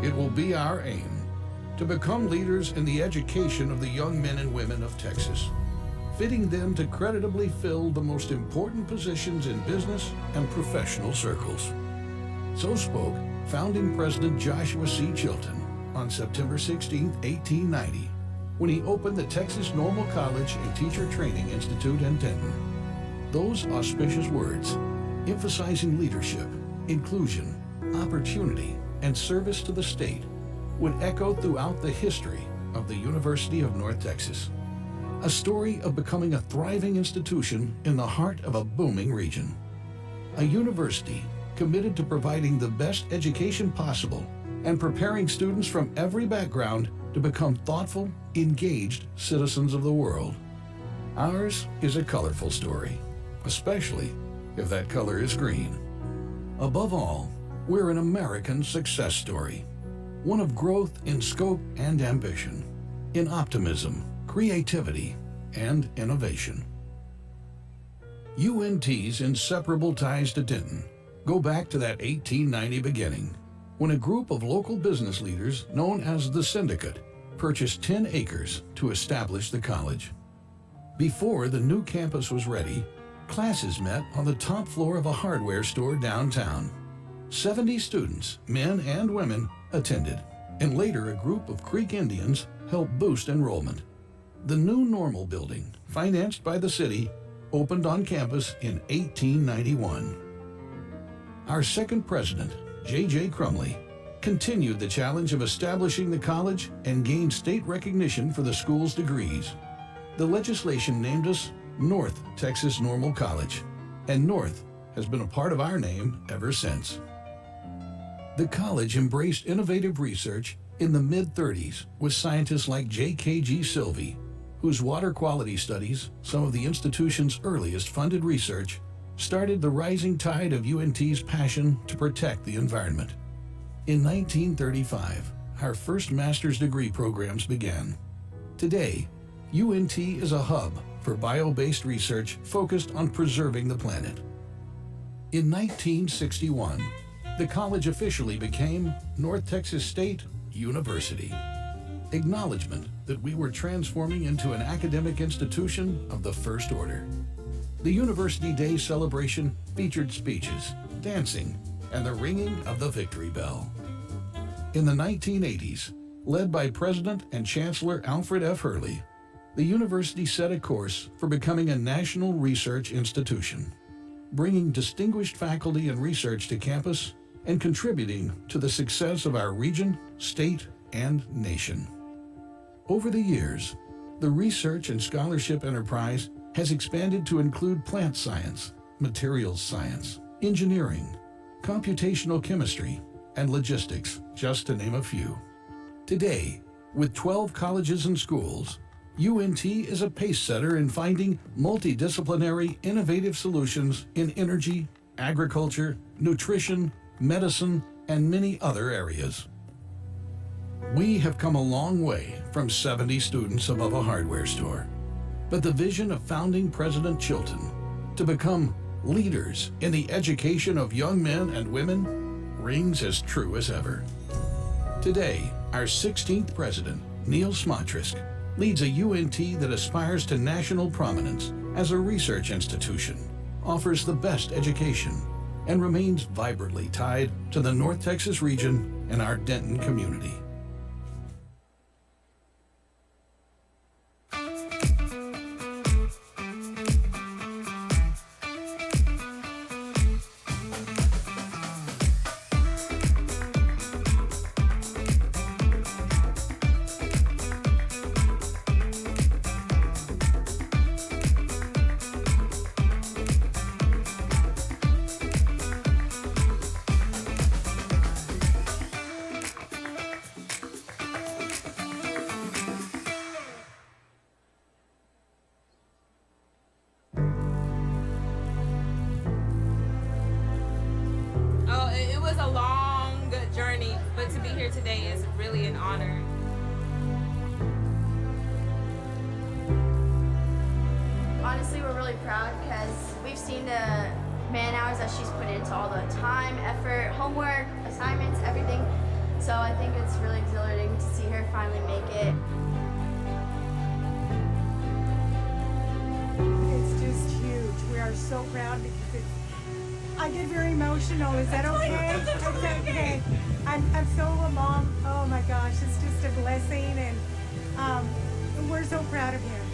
It will be our aim to become leaders in the education of the young men and women of Texas, fitting them to creditably fill the most important positions in business and professional circles. So spoke founding President Joshua C. Chilton on September 16, 1890, when he opened the Texas Normal College and Teacher Training Institute in Denton. Those auspicious words, emphasizing leadership, inclusion, opportunity, and service to the state, would echo throughout the history of the University of North Texas. A story of becoming a thriving institution in the heart of a booming region. A university committed to providing the best education possible and preparing students from every background to become thoughtful, engaged citizens of the world. Ours is a colorful story, especially if that color is green. Above all, we're an American success story, one of growth in scope and ambition, in optimism, creativity, and innovation. UNT's inseparable ties to Denton go back to that 1890 beginning, when a group of local business leaders known as the Syndicate purchased 10 acres to establish the college. Before the new campus was ready, classes met on the top floor of a hardware store downtown. 70 students, men and women, attended, and later a group of Creek Indians helped boost enrollment. The new Normal building, financed by the city, opened on campus in 1891. Our second president, J.J. Crumley, continued the challenge of establishing the college and gained state recognition for the school's degrees. The legislation named us North Texas Normal College, and North has been a part of our name ever since. The college embraced innovative research in the mid-30s with scientists like J.K.G. Silvey, whose water quality studies, some of the institution's earliest funded research, started the rising tide of UNT's passion to protect the environment. In 1935, our first master's degree programs began. Today, UNT is a hub for bio-based research focused on preserving the planet. In 1961, the college officially became North Texas State University. Acknowledgement that we were transforming into an academic institution of the first order. The University Day celebration featured speeches, dancing, and the ringing of the victory bell. In the 1980s, led by President and Chancellor Alfred F. Hurley, the university set a course for becoming a national research institution, bringing distinguished faculty and research to campus and contributing to the success of our region, state, and nation. Over the years, the research and scholarship enterprise has expanded to include plant science, materials science, engineering, computational chemistry, and logistics, just to name a few. Today, with 12 colleges and schools, UNT is a pace setter in finding multidisciplinary, innovative solutions in energy, agriculture, nutrition, medicine, and many other areas. We have come a long way from 70 students above a hardware store, but the vision of founding President Chilton to become leaders in the education of young men and women rings as true as ever. Today, our 16th president, Neil Smotrisk, leads a UNT that aspires to national prominence as a research institution, offers the best education, and remains vibrantly tied to the North Texas region and our Denton community. Today is really an honor. Honestly, we're really proud because we've seen the man hours that she's put into all the time, effort, homework, assignments, everything. So I think it's really exhilarating to see her finally make it. It's just huge. We are so proud because I get very emotional. Is that okay? It's okay. I'm so a mom. Oh my gosh, it's just a blessing, and we're so proud of him.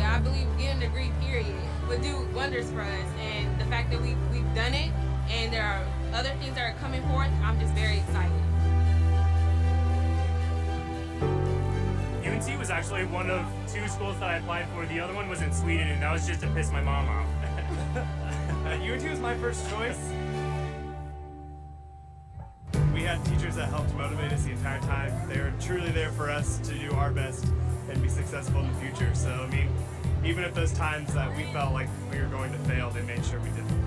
I believe getting a degree, period, would do wonders for us. And the fact that we've done it, and there are other things that are coming forth, I'm just very excited. UNT was actually one of 2 schools that I applied for. The other one was in Sweden, and that was just to piss my mom off. UNT was my first choice. We had teachers that helped motivate us the entire time. They were truly there for us to do our best and be successful in the future. So, I mean, even at those times that we felt like we were going to fail, they made sure we didn't.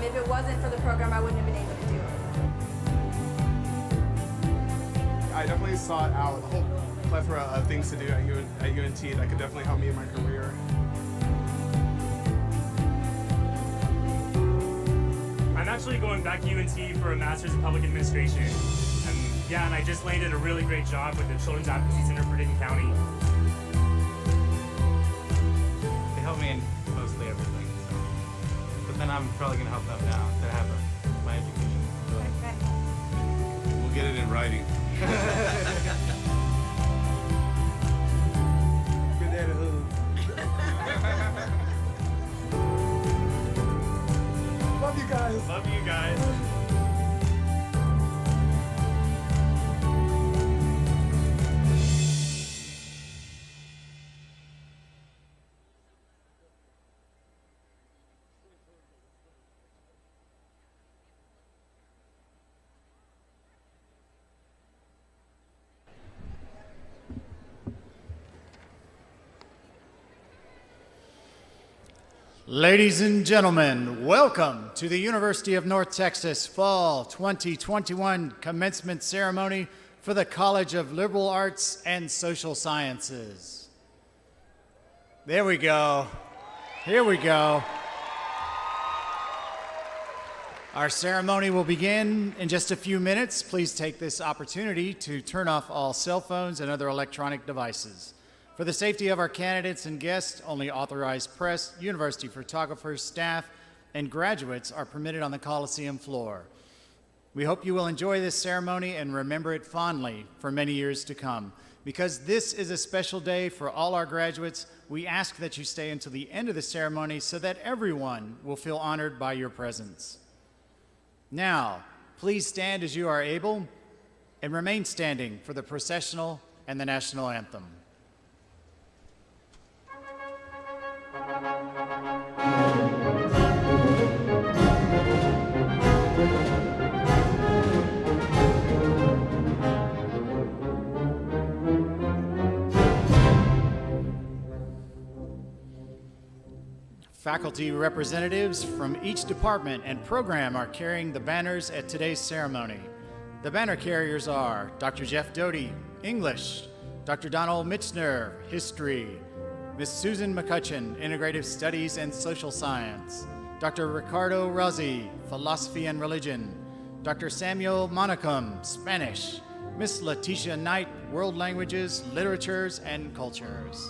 If it wasn't for the program, I wouldn't have been able to do it. I definitely sought out a whole plethora of things to do at UNT that could definitely help me in my career. I'm actually going back to UNT for a Master's in Public Administration. And I just landed a really great job with the Children's Advocacy Center for Denton County. They help me in mostly everything. So. But then I'm probably going to help them now to have my education. We'll get it in writing. Good day to who? Love you guys. Love you guys. Ladies and gentlemen, welcome to the University of North Texas Fall 2021 Commencement Ceremony for the College of Liberal Arts and Social Sciences. There we go. Here we go. Our ceremony will begin in just a few minutes. Please take this opportunity to turn off all cell phones and other electronic devices. For the safety of our candidates and guests, only authorized press, university photographers, staff, and graduates are permitted on the Coliseum floor. We hope you will enjoy this ceremony and remember it fondly for many years to come. Because this is a special day for all our graduates, we ask that you stay until the end of the ceremony so that everyone will feel honored by your presence. Now, please stand as you are able and remain standing for the processional and the national anthem. Faculty representatives from each department and program are carrying the banners at today's ceremony. The banner carriers are Dr. Jeff Doty, English, Dr. Donald Michener, History, Ms. Susan McCutcheon, Integrative Studies and Social Science, Dr. Ricardo Rossi, Philosophy and Religion, Dr. Samuel Monacum, Spanish, Ms. Letitia Knight, World Languages, Literatures, and Cultures.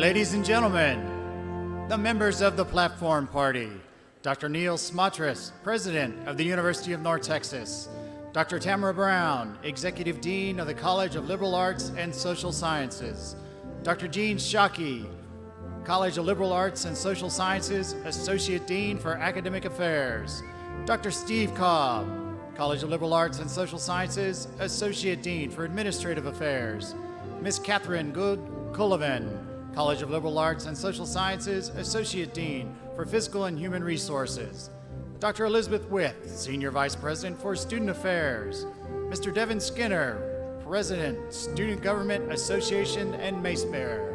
Ladies and gentlemen, the members of the Platform Party, Dr. Neil Smatras, President of the University of North Texas, Dr. Tamara Brown, Executive Dean of the College of Liberal Arts and Social Sciences, Dr. Jean Shockey, College of Liberal Arts and Social Sciences, Associate Dean for Academic Affairs, Dr. Steve Cobb, College of Liberal Arts and Social Sciences, Associate Dean for Administrative Affairs, Ms. Catherine Good Cullivan, College of Liberal Arts and Social Sciences, Associate Dean for Physical and Human Resources, Dr. Elizabeth With, Senior Vice President for Student Affairs, Mr. Devin Skinner, President, Student Government Association and Mace Bearer.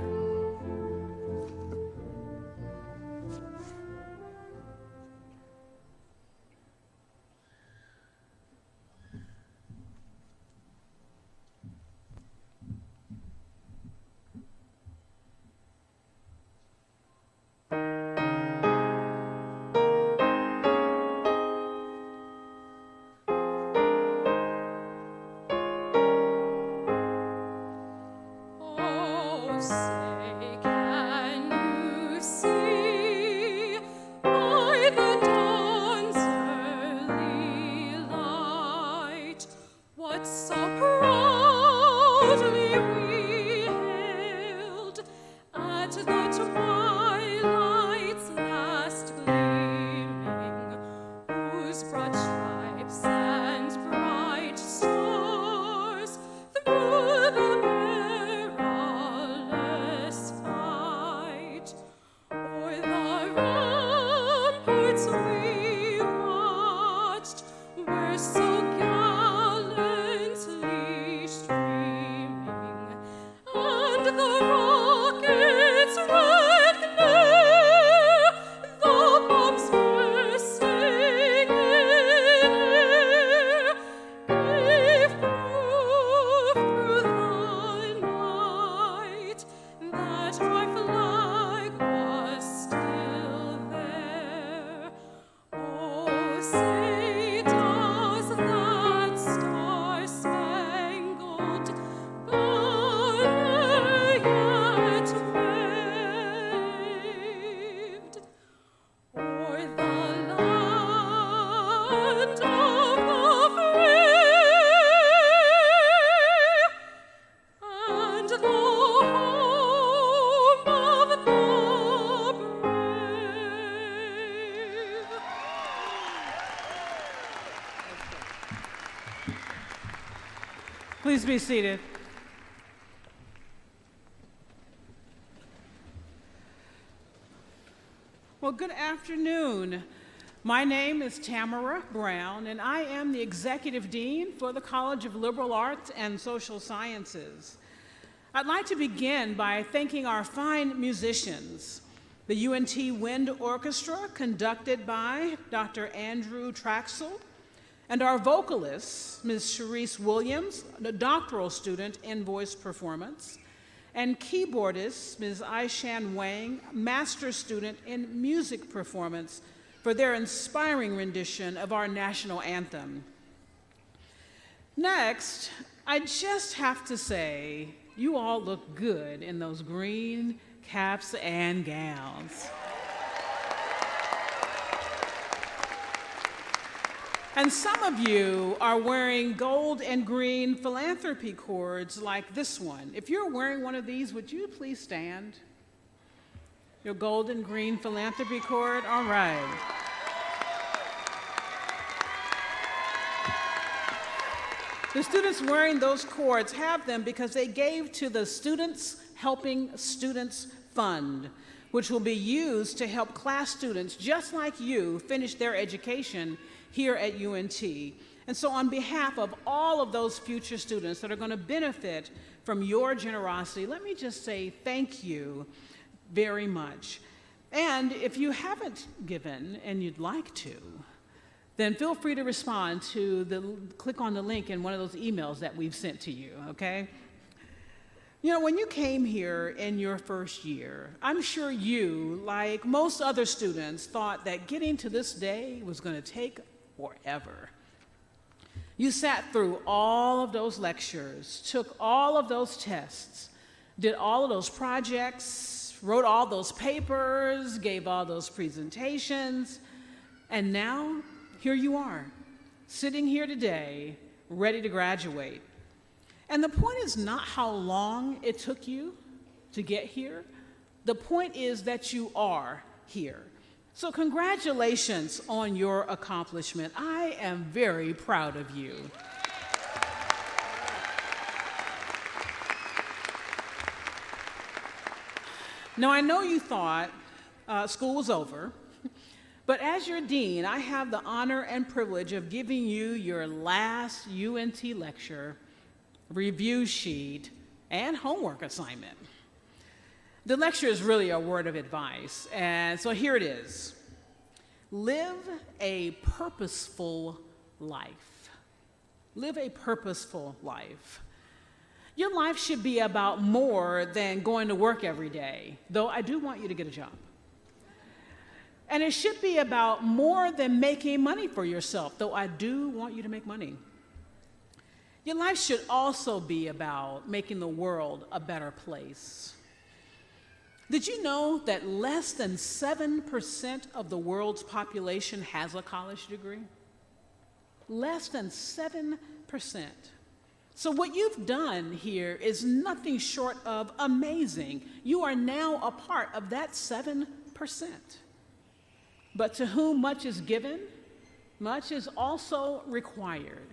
Please be seated. Well, good afternoon. My name is Tamara Brown, and I am the Executive Dean for the College of Liberal Arts and Social Sciences. I'd like to begin by thanking our fine musicians, the UNT Wind Orchestra, conducted by Dr. Andrew Traxel, and our vocalists, Ms. Sharice Williams, a doctoral student in voice performance, and keyboardist, Ms. Aishan Wang, master's student in music performance, for their inspiring rendition of our national anthem. Next, I just have to say, you all look good in those green caps and gowns. And some of you are wearing gold and green philanthropy cords like this one. If you're wearing one of these, would you please stand? Your gold and green philanthropy cord? All right. The students wearing those cords have them because they gave to the Students Helping Students Fund, which will be used to help class students just like you finish their education here at UNT. And so on behalf of all of those future students that are going to benefit from your generosity, let me just say thank you very much. And if you haven't given and you'd like to, then feel free to respond to click on the link in one of those emails that we've sent to you, okay? You know, when you came here in your first year, I'm sure you, like most other students, thought that getting to this day was going to take forever. You sat through all of those lectures, took all of those tests, did all of those projects, wrote all those papers, gave all those presentations, and now here you are, sitting here today, ready to graduate. And the point is not how long it took you to get here. The point is that you are here. So congratulations on your accomplishment. I am very proud of you. Now, I know you thought school was over, but as your dean, I have the honor and privilege of giving you your last UNT lecture, review sheet, and homework assignment. The lecture is really a word of advice, and so here it is. Live a purposeful life. Live a purposeful life. Your life should be about more than going to work every day, though I do want you to get a job. And it should be about more than making money for yourself, though I do want you to make money. Your life should also be about making the world a better place. Did you know that less than 7% of the world's population has a college degree? Less than 7%. So what you've done here is nothing short of amazing. You are now a part of that 7%. But to whom much is given, much is also required.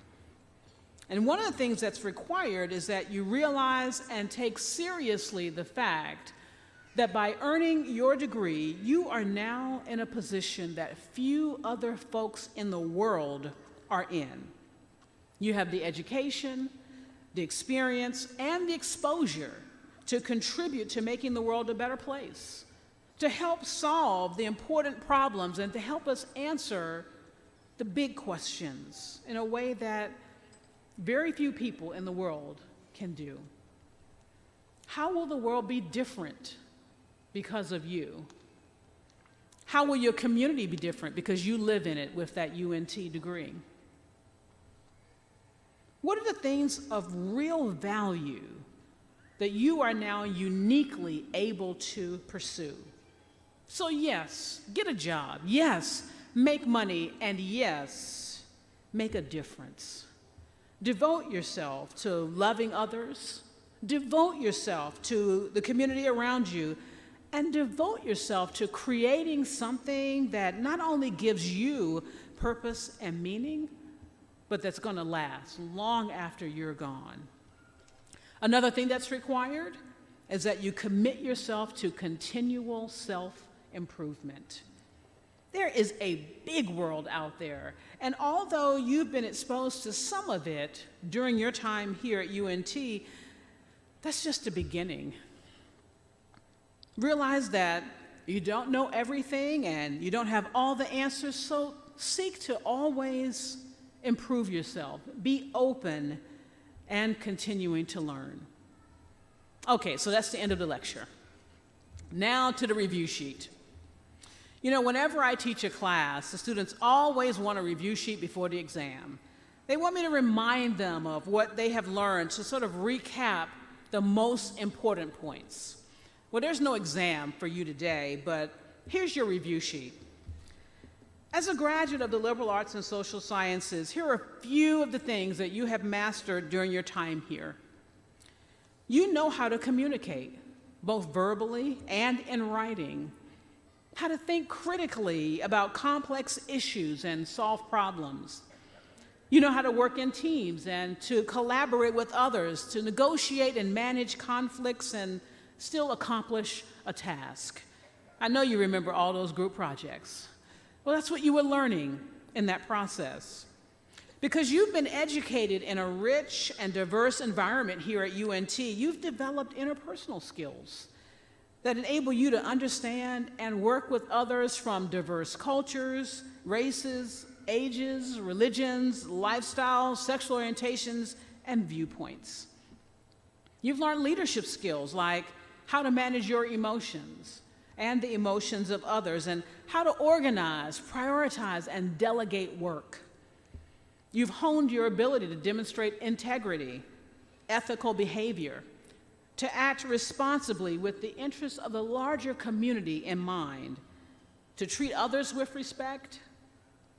And one of the things that's required is that you realize and take seriously the fact that by earning your degree, you are now in a position that few other folks in the world are in. You have the education, the experience, and the exposure to contribute to making the world a better place, to help solve the important problems, and to help us answer the big questions in a way that very few people in the world can do. How will the world be different because of you? How will your community be different because you live in it with that UNT degree? What are the things of real value that you are now uniquely able to pursue? So yes, get a job. Yes, make money. And yes, make a difference. Devote yourself to loving others. Devote yourself to the community around you. And devote yourself to creating something that not only gives you purpose and meaning, but that's going to last long after you're gone. Another thing that's required is that you commit yourself to continual self-improvement. There is a big world out there, and although you've been exposed to some of it during your time here at UNT, that's just the beginning. Realize that you don't know everything and you don't have all the answers, so seek to always improve yourself. Be open and continuing to learn. Okay, so that's the end of the lecture. Now to the review sheet. You know, whenever I teach a class, the students always want a review sheet before the exam. They want me to remind them of what they have learned, to sort of recap the most important points. Well, there's no exam for you today, but here's your review sheet. As a graduate of the liberal arts and social sciences, here are a few of the things that you have mastered during your time here. You know how to communicate, both verbally and in writing, how to think critically about complex issues and solve problems. You know how to work in teams and to collaborate with others, to negotiate and manage conflicts and still accomplish a task. I know you remember all those group projects. Well, that's what you were learning in that process. Because you've been educated in a rich and diverse environment here at UNT, you've developed interpersonal skills that enable you to understand and work with others from diverse cultures, races, ages, religions, lifestyles, sexual orientations, and viewpoints. You've learned leadership skills like how to manage your emotions and the emotions of others, and how to organize, prioritize, and delegate work. You've honed your ability to demonstrate integrity, ethical behavior, to act responsibly with the interests of the larger community in mind, to treat others with respect,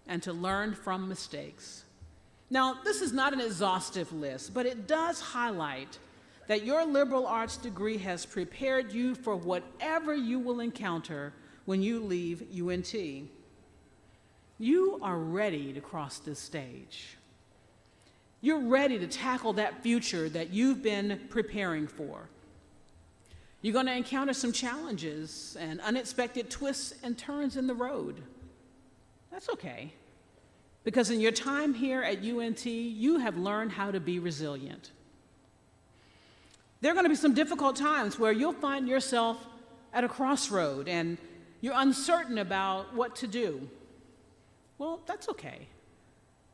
and to learn from mistakes. Now, this is not an exhaustive list, but it does highlight that your liberal arts degree has prepared you for whatever you will encounter when you leave UNT. You are ready to cross this stage. You're ready to tackle that future that you've been preparing for. You're going to encounter some challenges and unexpected twists and turns in the road. That's okay, because in your time here at UNT, you have learned how to be resilient. There are going to be some difficult times where you'll find yourself at a crossroad and you're uncertain about what to do. Well, that's okay,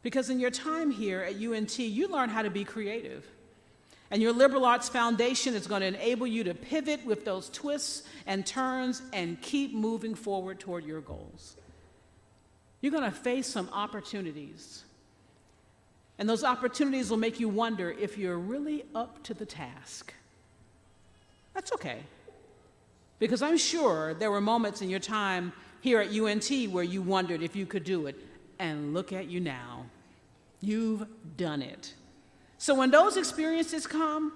because in your time here at UNT, you learn how to be creative. And your liberal arts foundation is going to enable you to pivot with those twists and turns and keep moving forward toward your goals. You're going to face some opportunities. And those opportunities will make you wonder if you're really up to the task. That's okay, because I'm sure there were moments in your time here at UNT where you wondered if you could do it. And look at you now. You've done it. So when those experiences come,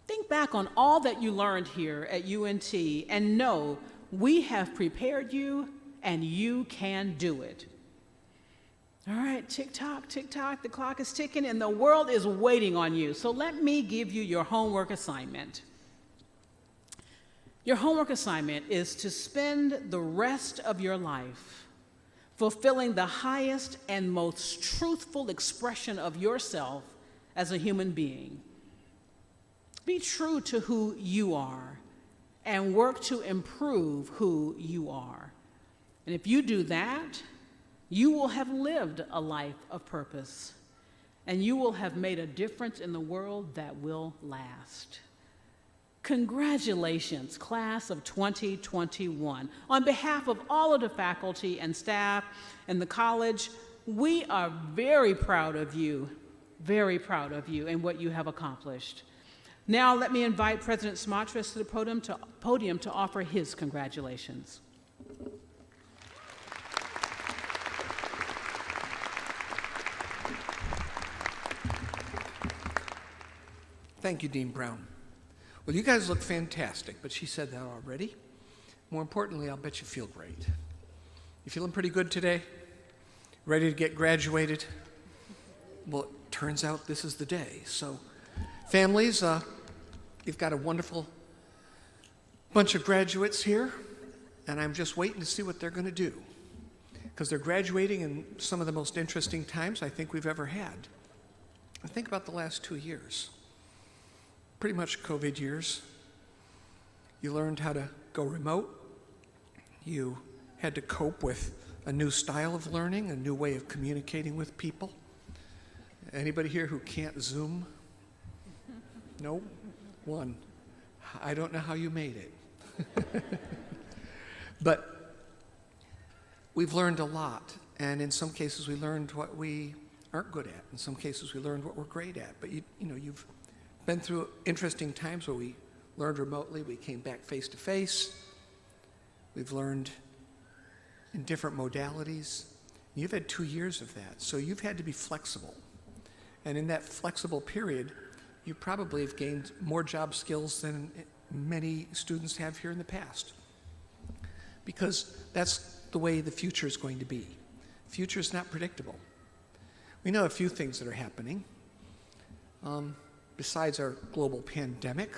think back on all that you learned here at UNT and know we have prepared you and you can do it. All right, tick-tock, tick-tock, the clock is ticking and the world is waiting on you. So let me give you your homework assignment. Your homework assignment is to spend the rest of your life fulfilling the highest and most truthful expression of yourself as a human being. Be true to who you are and work to improve who you are. And if you do that, you will have lived a life of purpose, and you will have made a difference in the world that will last. Congratulations, class of 2021. On behalf of all of the faculty and staff and the college, we are very proud of you and what you have accomplished. Now let me invite President Smatras to the podium to offer his congratulations. Thank you, Dean Brown. Well, you guys look fantastic, but she said that already. More importantly, I'll bet you feel great. You feeling pretty good today? Ready to get graduated? Well, it turns out this is the day. So, families, you've got a wonderful bunch of graduates here, and I'm just waiting to see what they're going to do, because they're graduating in some of the most interesting times I think we've ever had. And think about the last 2 years. Pretty much COVID years. You learned how to go remote. You had to cope with a new style of learning, a new way of communicating with people. Anybody here who can't Zoom? Nope. One. I don't know how you made it. But we've learned a lot, and in some cases we learned what we aren't good at. In some cases we learned what we're great at. But you've been through interesting times where we learned remotely, we came back face to face. We've learned in different modalities. You've had 2 years of that, so you've had to be flexible. And in that flexible period, you probably have gained more job skills than many students have here in the past. Because that's the way the future is going to be. The future is not predictable. We know a few things that are happening. Besides our global pandemic,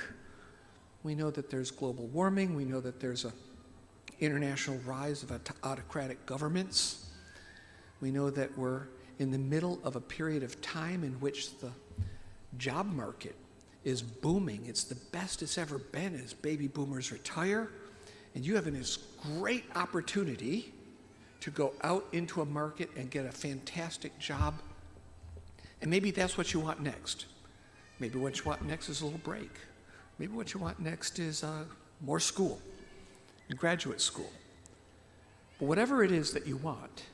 we know that there's global warming. We know that there's an international rise of autocratic governments. We know that we're in the middle of a period of time in which the job market is booming. It's the best it's ever been as baby boomers retire. And you have this great opportunity to go out into a market and get a fantastic job. And maybe that's what you want next. Maybe what you want next is a little break. Maybe what you want next is more school, graduate school. But whatever it is that you want,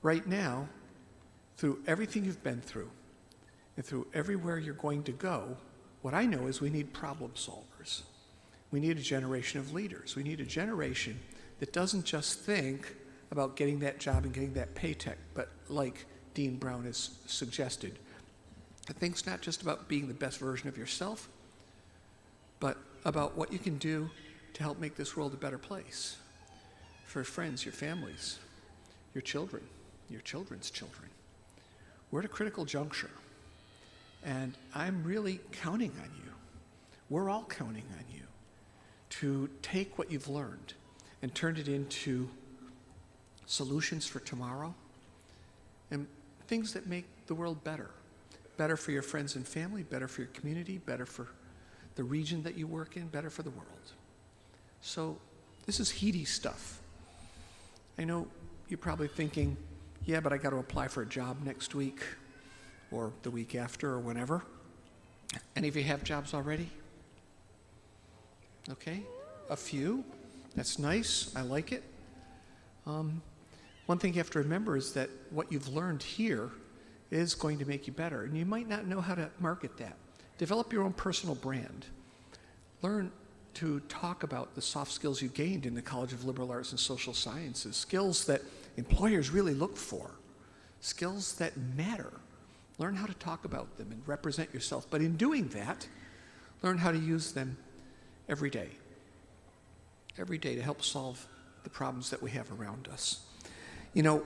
right now, through everything you've been through, and through everywhere you're going to go, what I know is we need problem solvers. We need a generation of leaders. We need a generation that doesn't just think about getting that job and getting that paycheck, but like Dean Brown has suggested, that thinks not just about being the best version of yourself, but about what you can do to help make this world a better place for your friends, your families, your children, your children's children. We're at a critical juncture, and I'm really counting on you. We're all counting on you to take what you've learned and turn it into solutions for tomorrow and things that make the world better. Better for your friends and family, better for your community, better for the region that you work in, better for the world. So this is heady stuff. I know you're probably thinking, yeah, but I got to apply for a job next week or the week after or whenever. Any of you have jobs already? Okay, a few. That's nice. I like it. One thing you have to remember is that what you've learned here is going to make you better, and you might not know how to market that. Develop your own personal brand. Learn to talk about the soft skills you gained in the College of Liberal Arts and Social Sciences, skills that employers really look for, skills that matter. Learn how to talk about them and represent yourself, but in doing that, learn how to use them every day to help solve the problems that we have around us. You know,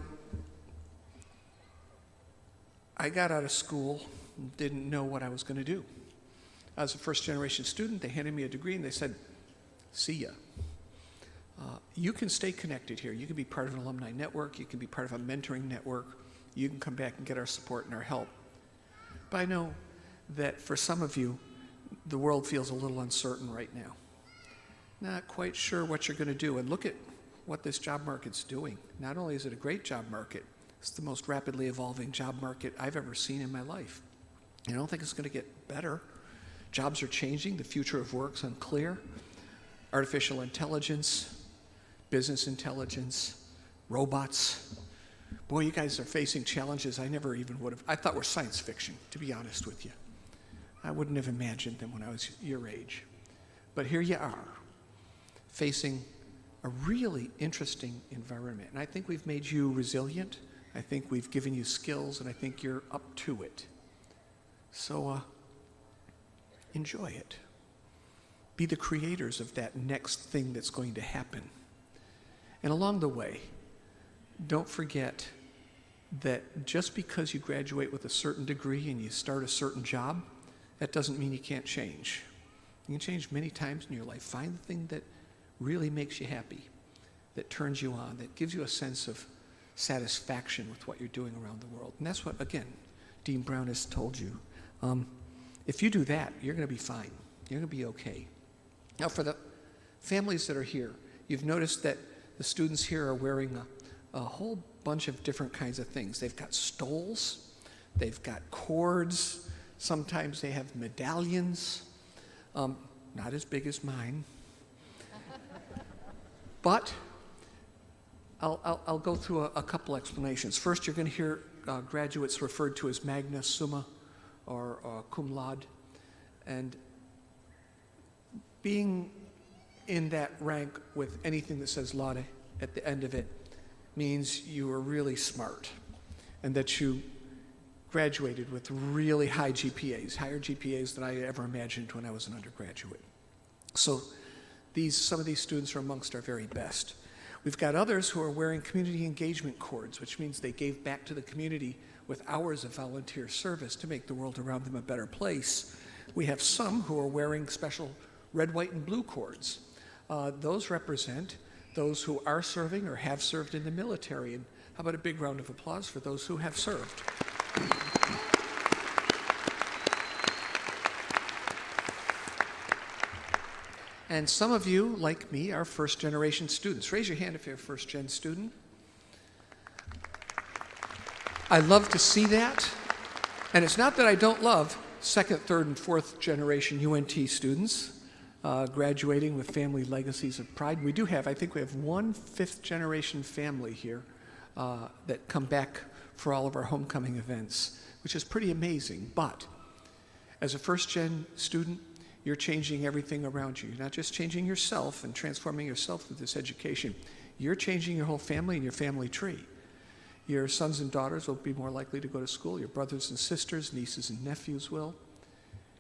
I got out of school and didn't know what I was going to do. I was a first-generation student. They handed me a degree, and they said, see ya. You can stay connected here. You can be part of an alumni network. You can be part of a mentoring network. You can come back and get our support and our help. But I know that for some of you, the world feels a little uncertain right now. Not quite sure what you're going to do. And look at what this job market's doing. Not only is it a great job market, it's the most rapidly evolving job market I've ever seen in my life. I don't think it's going to get better. Jobs are changing. The future of work's unclear. Artificial intelligence, business intelligence, robots. Boy, you guys are facing challenges I never even would have. I thought were science fiction, to be honest with you. I wouldn't have imagined them when I was your age. But here you are, facing a really interesting environment. And I think we've made you resilient. I think we've given you skills, and I think you're up to it. So enjoy it. Be the creators of that next thing that's going to happen. And along the way, don't forget that just because you graduate with a certain degree and you start a certain job, that doesn't mean you can't change. You can change many times in your life. Find the thing that really makes you happy, that turns you on, that gives you a sense of satisfaction with what you're doing around the world. And that's what, again, Dean Brown has told you. If you do that, you're going to be fine. You're going to be okay. Now, for the families that are here, you've noticed that the students here are wearing a whole bunch of different kinds of things. They've got stoles, they've got cords, sometimes they have medallions, not as big as mine. But I'll go through a couple explanations. First, you're going to hear graduates referred to as magna summa or cum laude. And being in that rank with anything that says laude at the end of it means you are really smart and that you graduated with really high GPAs, higher GPAs than I ever imagined when I was an undergraduate. So some of these students are amongst our very best. We've got others who are wearing community engagement cords, which means they gave back to the community with hours of volunteer service to make the world around them a better place. We have some who are wearing special red, white, and blue cords. Those represent those who are serving or have served in the military. And how about a big round of applause for those who have served? And some of you, like me, are first-generation students. Raise your hand if you're a first-gen student. I love to see that. And it's not that I don't love second, third, and fourth-generation UNT students graduating with family legacies of pride. We do have, I think we have one fifth-generation family here that come back for all of our homecoming events, which is pretty amazing. But As a first-gen student, you're changing everything around you. You're not just changing yourself and transforming yourself with this education. You're changing your whole family and your family tree. Your sons and daughters will be more likely to go to school. Your brothers and sisters, nieces and nephews will.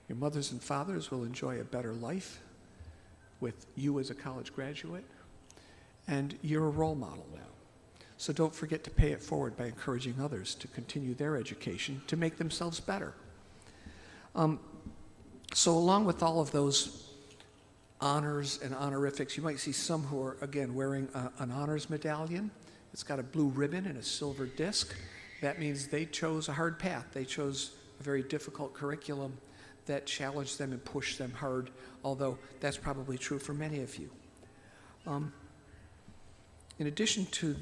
Your mothers and fathers will enjoy a better life with you as a college graduate. And you're a role model now. So don't forget to pay it forward by encouraging others to continue their education to make themselves better. So along with all of those honors and honorifics, you might see some who are, again, wearing an honors medallion. It's got a blue ribbon and a silver disc. That means they chose a hard path. They chose a very difficult curriculum that challenged them and pushed them hard, although that's probably true for many of you. In addition to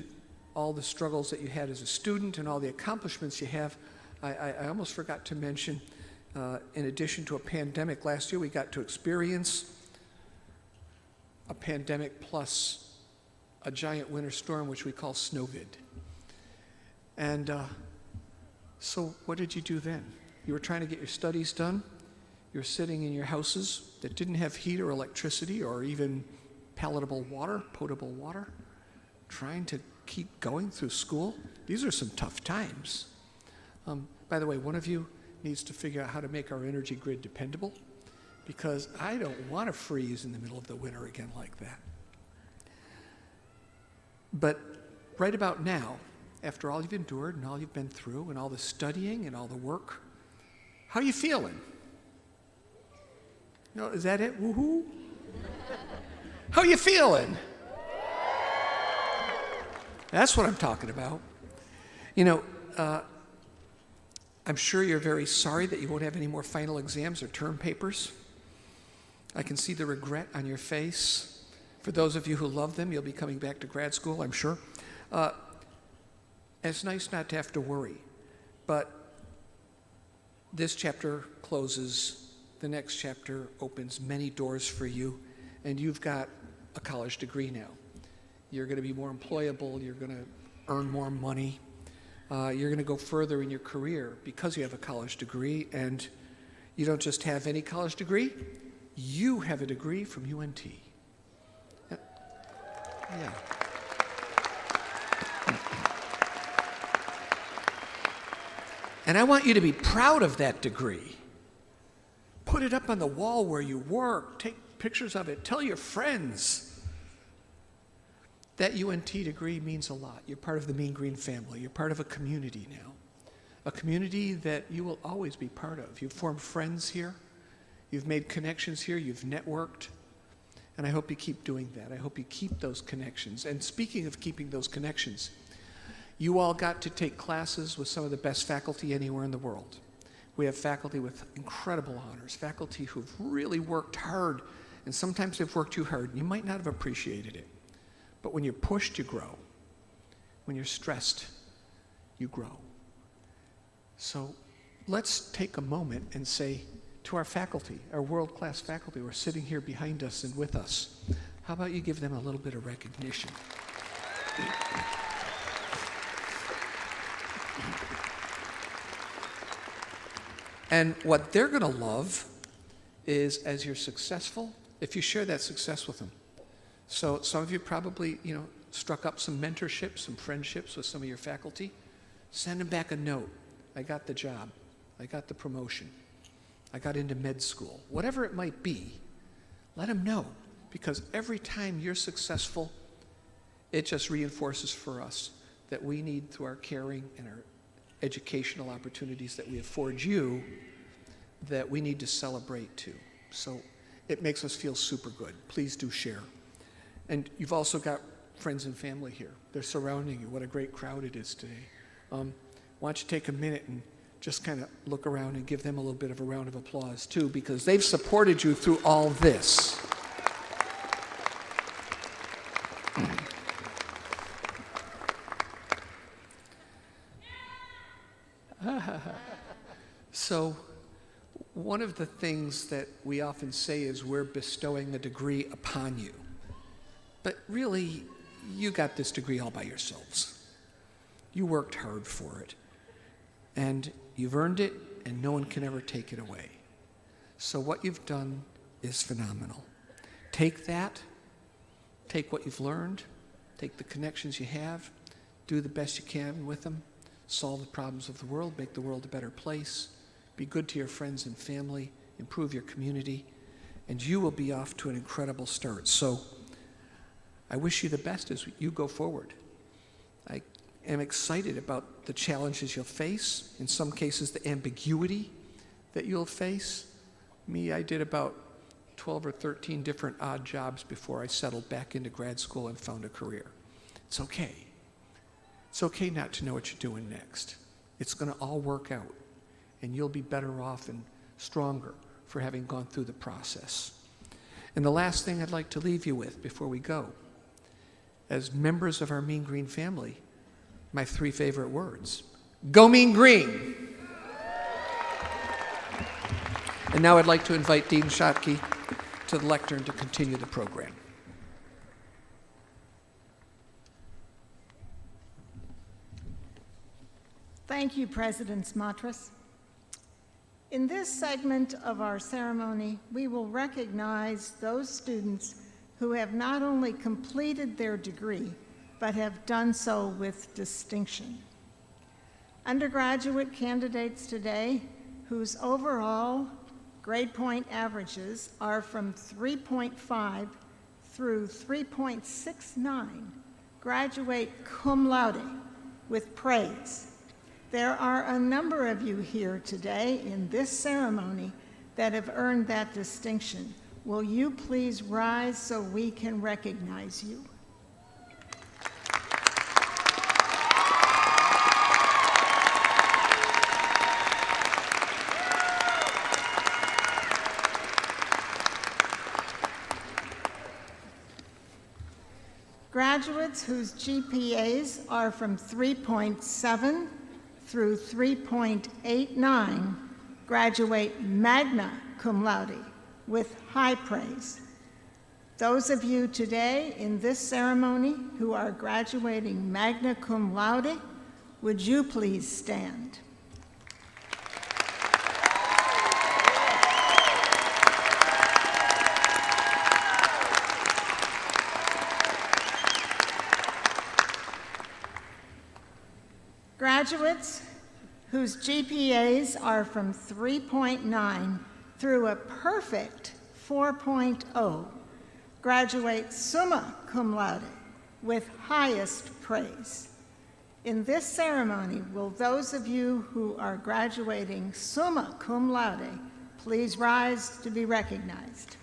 all the struggles that you had as a student and all the accomplishments you have, I almost forgot to mention, in addition to a pandemic last year, we got to experience a pandemic plus a giant winter storm, which we call Snowvid. And so what did you do then? You were trying to get your studies done. You were sitting in your houses that didn't have heat or electricity or even palatable water, potable water, trying to keep going through school. These are some tough times. By the way, one of you needs to figure out how to make our energy grid dependable, because I don't want to freeze in the middle of the winter again like that. But right about now, after all you've endured and all you've been through and all the studying and all the work, how are you feeling? No, is that it? Woohoo? How are you feeling? That's what I'm talking about. You know, I'm sure you're very sorry that you won't have any more final exams or term papers. I can see the regret on your face. For those of you who love them, you'll be coming back to grad school, I'm sure. It's nice not to have to worry, but this chapter closes, the next chapter opens many doors for you, and you've got a college degree now. You're going to be more employable, you're going to earn more money, you're going to go further in your career because you have a college degree, and you don't just have any college degree, you have a degree from UNT. Yeah. And I want you to be proud of that degree. Put it up on the wall where you work. Take pictures of it. Tell your friends. That UNT degree means a lot. You're part of the Mean Green family. You're part of a community now. A community that you will always be part of. You've formed friends here. You've made connections here. You've networked. And I hope you keep doing that. I hope you keep those connections. And speaking of keeping those connections, you all got to take classes with some of the best faculty anywhere in the world. We have faculty with incredible honors, faculty who've really worked hard, and sometimes they've worked too hard, and you might not have appreciated it. But when you're pushed, you grow. When you're stressed, you grow. So let's take a moment and say to our faculty, our world-class faculty who are sitting here behind us and with us, how about you give them a little bit of recognition? And what they're going to love is, as you're successful, if you share that success with them. So some of you probably, struck up some mentorships, some friendships with some of your faculty. Send them back a note. I got the job. I got the promotion. I got into med school. Whatever it might be, let them know. Because every time you're successful, it just reinforces for us that we need, through our caring and our educational opportunities that we afford you, that we need to celebrate too. So it makes us feel super good. Please do share. And you've also got friends and family here. They're surrounding you. What a great crowd it is today. Why don't you take a minute and just kind of look around and give them a little bit of a round of applause too, because they've supported you through all this. So one of the things that we often say is we're bestowing a degree upon you. But really, you got this degree all by yourselves. You worked hard for it. And you've earned it, and no one can ever take it away. So what you've done is phenomenal. Take that, take what you've learned, take the connections you have, do the best you can with them, solve the problems of the world, make the world a better place, be good to your friends and family, improve your community, and you will be off to an incredible start. So I wish you the best as you go forward. I am excited about the challenges you'll face, in some cases the ambiguity that you'll face. Me, I did about 12 or 13 different odd jobs before I settled back into grad school and found a career. It's okay. It's okay not to know what you're doing next. It's going to all work out, and you'll be better off and stronger for having gone through the process. And the last thing I'd like to leave you with before we go, as members of our Mean Green family, my 3 favorite words: go Mean Green! And now I'd like to invite Dean Schottke to the lectern to continue the program. Thank you, President Smatras. In this segment of our ceremony, we will recognize those students who have not only completed their degree, but have done so with distinction. Undergraduate candidates today whose overall grade point averages are from 3.5 through 3.69 graduate cum laude with praise. There are a number of you here today in this ceremony that have earned that distinction. Will you please rise so we can recognize you? Graduates whose GPAs are from 3.7 through 3.89 graduate magna cum laude with high praise. Those of you today in this ceremony who are graduating magna cum laude, would you please stand? Graduates whose GPAs are from 3.9 through a perfect 4.0 graduate summa cum laude with highest praise. In this ceremony, will those of you who are graduating summa cum laude please rise to be recognized?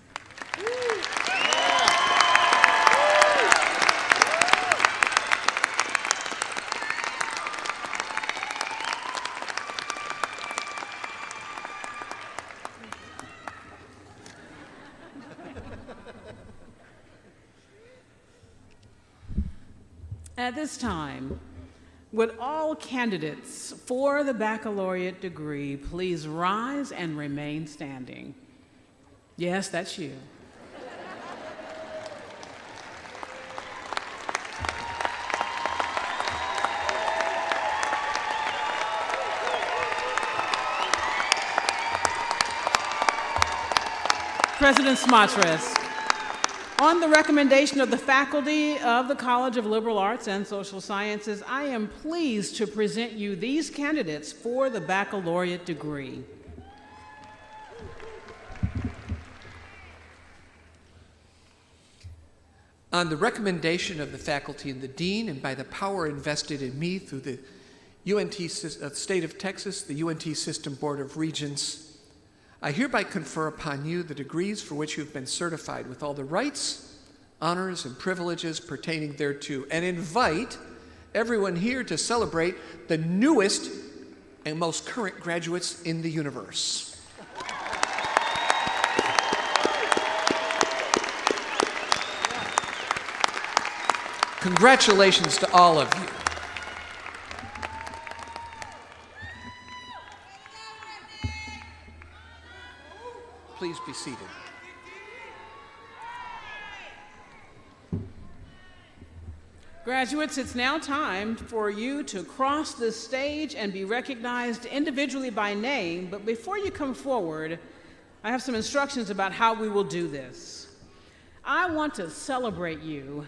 At this time, would all candidates for the baccalaureate degree please rise and remain standing? Yes, that's you. President Smatras, on the recommendation of the faculty of the College of Liberal Arts and Social Sciences, I am pleased to present you these candidates for the baccalaureate degree. On the recommendation of the faculty and the dean, and by the power invested in me through the UNT State of Texas, the UNT System Board of Regents, I hereby confer upon you the degrees for which you have been certified with all the rights, honors, and privileges pertaining thereto, and invite everyone here to celebrate the newest and most current graduates in the universe. Congratulations to all of you. Please be seated. Graduates, it's now time for you to cross the stage and be recognized individually by name, but before you come forward, I have some instructions about how we will do this. I want to celebrate you,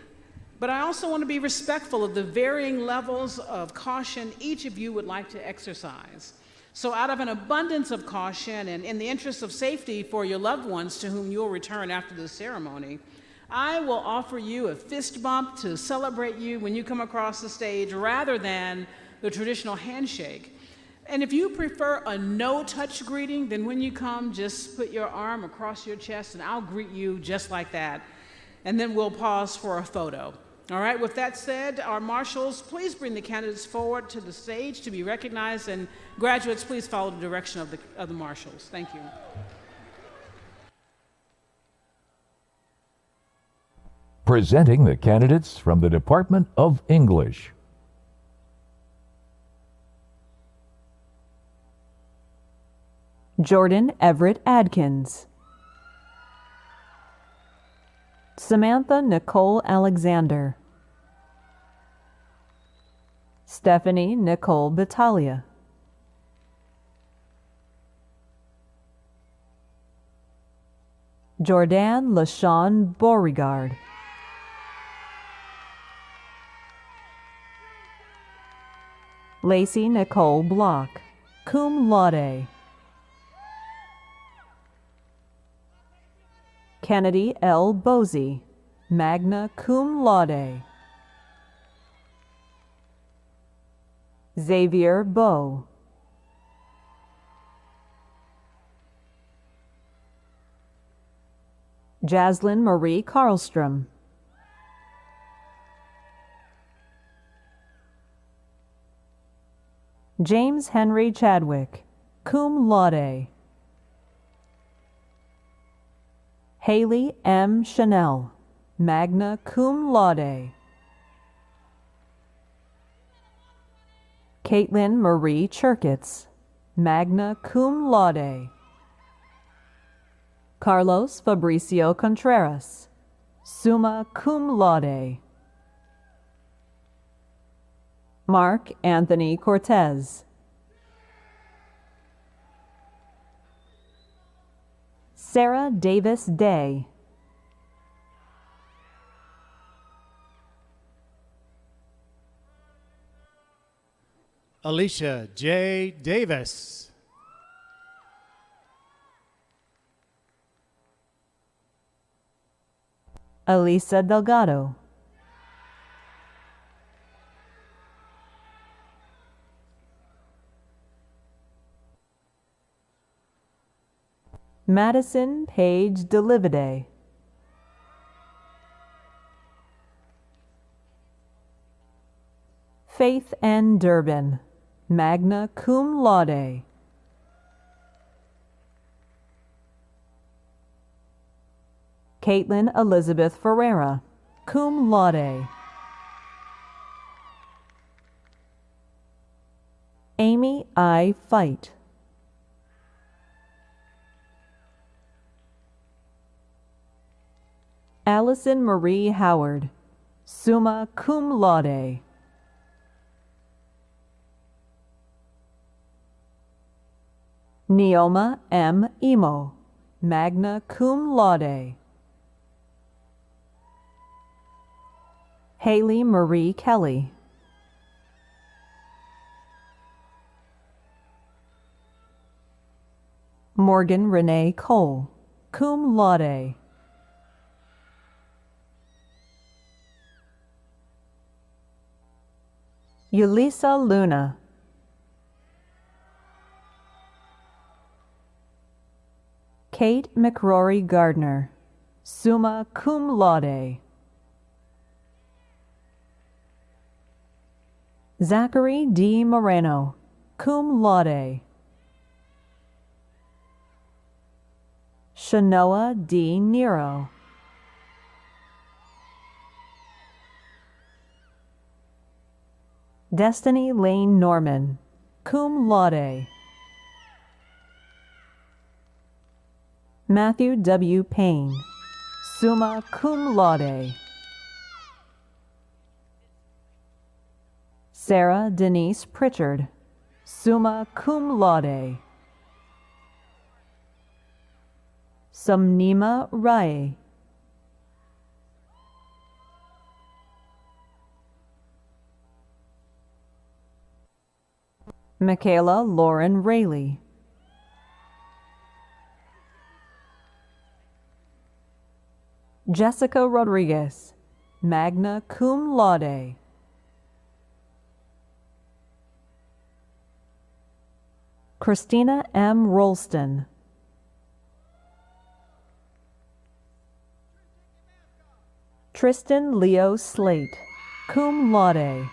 but I also want to be respectful of the varying levels of caution each of you would like to exercise. So out of an abundance of caution and in the interest of safety for your loved ones to whom you'll return after the ceremony, I will offer you a fist bump to celebrate you when you come across the stage rather than the traditional handshake. And if you prefer a no-touch greeting, then when you come, just put your arm across your chest and I'll greet you just like that. And then we'll pause for a photo. All right, with that said, our marshals, please bring the candidates forward to the stage to be recognized, and graduates, please follow the direction of the marshals. Thank you. Presenting the candidates from the Department of English. Jordan Everett Adkins. Samantha Nicole Alexander. Stephanie Nicole Battaglia. Jordan LaShawn Beauregard. Lacey Nicole Block, cum laude. Kennedy L. Bosey, magna cum laude. Xavier Bowe. Jaslyn Marie Karlstrom. James Henry Chadwick, cum laude. Haley M. Chanel, magna cum laude. Caitlin Marie Churkitz, magna cum laude. Carlos Fabricio Contreras, summa cum laude. Mark Anthony Cortez. Sarah Davis Day. Alicia J. Davis. Elisa Delgado. Madison Page Delivide. Faith N. Durbin, magna cum laude. Caitlin Elizabeth Ferreira, cum laude. Amy I. Fight. Allison Marie Howard, summa cum laude. Neoma M. Emo, magna cum laude. Haley Marie Kelly. Morgan Renee Cole, cum laude. Yulisa Luna. Kate McRory Gardner, summa cum laude. Zachary D. Moreno, cum laude. Shanoa D. Nero. Destiny Lane Norman, cum laude. Matthew W. Payne, summa cum laude. Sarah Denise Pritchard, summa cum laude. Somnima Rai. Michaela Lauren Rayleigh. Jessica Rodriguez, magna cum laude. Christina M. Rolston. Tristan Leo Slate, cum laude.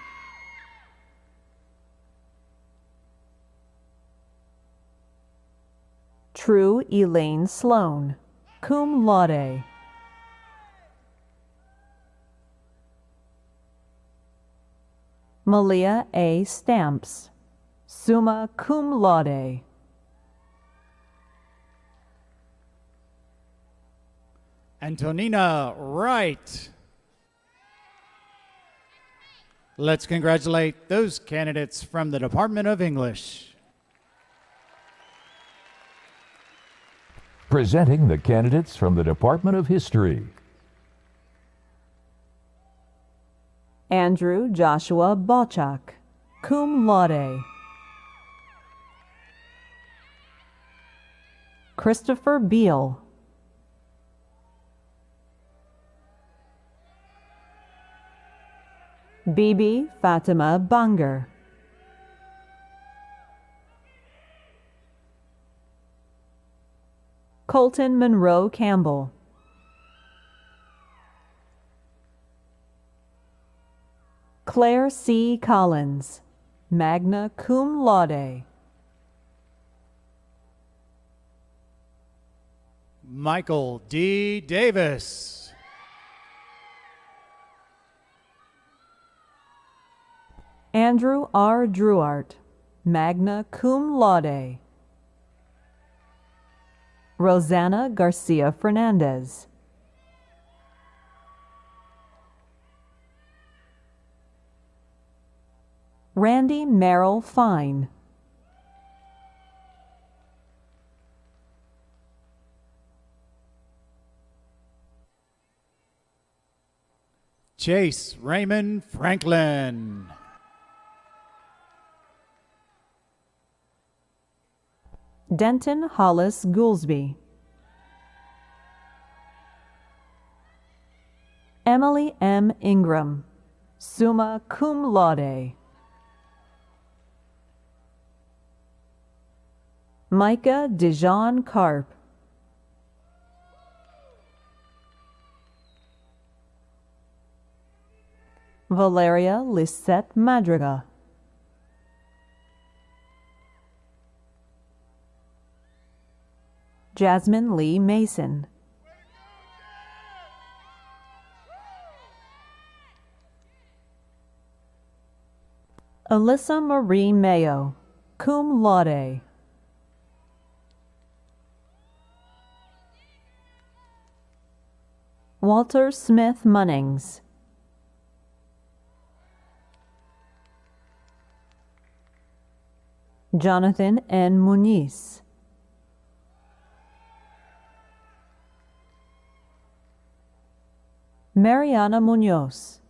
True Elaine Sloan, cum laude. Malia A. Stamps, summa cum laude. Antonina Wright. Let's congratulate those candidates from the Department of English. Presenting the candidates from the Department of History. Andrew Joshua Balchak, cum laude. Christopher Beal. Bibi Fatima Banger. Colton Monroe Campbell. Claire C. Collins, magna cum laude. Michael D. Davis. Andrew R. Druart, magna cum laude. Rosanna Garcia Fernandez. Randy Merrill Fine. Chase Raymond Franklin. Denton Hollis Goolsby. Emily M. Ingram, summa cum laude. Micah Dijon Karp. Valeria Lisette Madriga. Jasmine Lee Mason. Alyssa Marie Mayo, cum laude. Walter Smith Munnings. Jonathan N. Muniz. Mariana Munoz.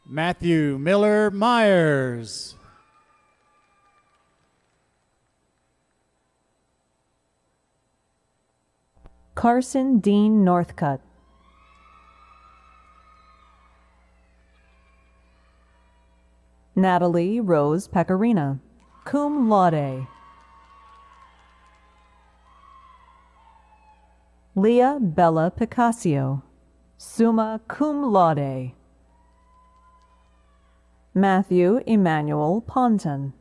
Matthew Miller Myers. Carson Dean Northcutt. Natalie Rose Pecorina, cum laude. Leah Bella Picasso, summa cum laude. Matthew Emmanuel Ponton.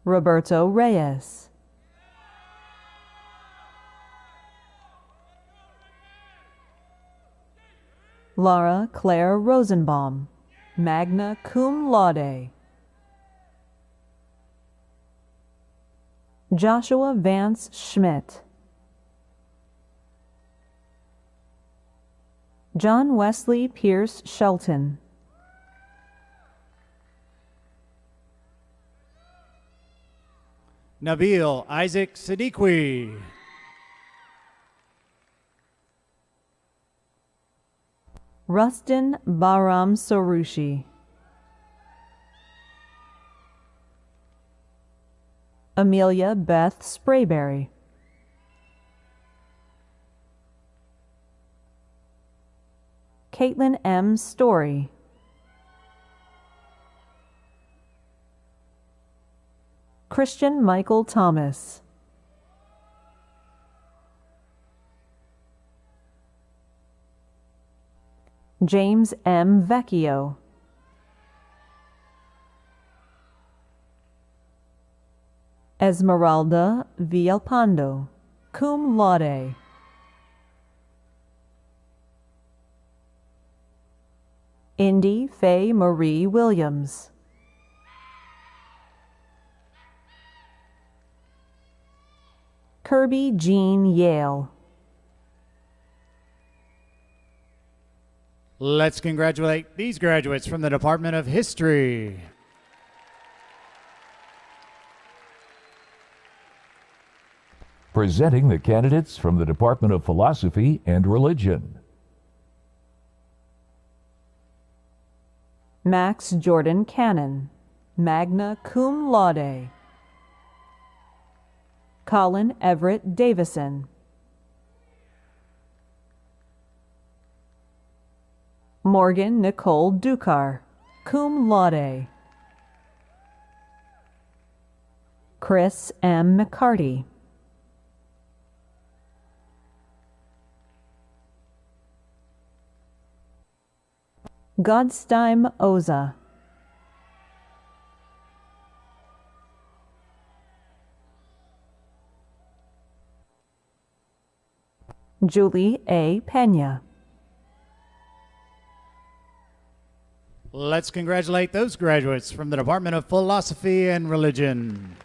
Roberto Reyes. Laura Claire Rosenbaum, magna cum laude. Joshua Vance Schmidt. John Wesley Pierce Shelton. Nabil Isaac Sadiqui. Rustin Bahram Sorushi. Amelia Beth Sprayberry. Caitlin M. Story. Christian Michael Thomas. James M. Vecchio. Esmeralda Villalpando, cum laude. Indy Faye Marie Williams. Kirby Jean Yale. Let's congratulate these graduates from the Department of History. Presenting the candidates from the Department of Philosophy and Religion. Max Jordan Cannon, magna cum laude. Colin Everett Davison. Morgan Nicole Ducar, cum laude. Chris M. McCarty. Godstein Oza. Julie A. Pena. Let's congratulate those graduates from the Department of Philosophy and Religion.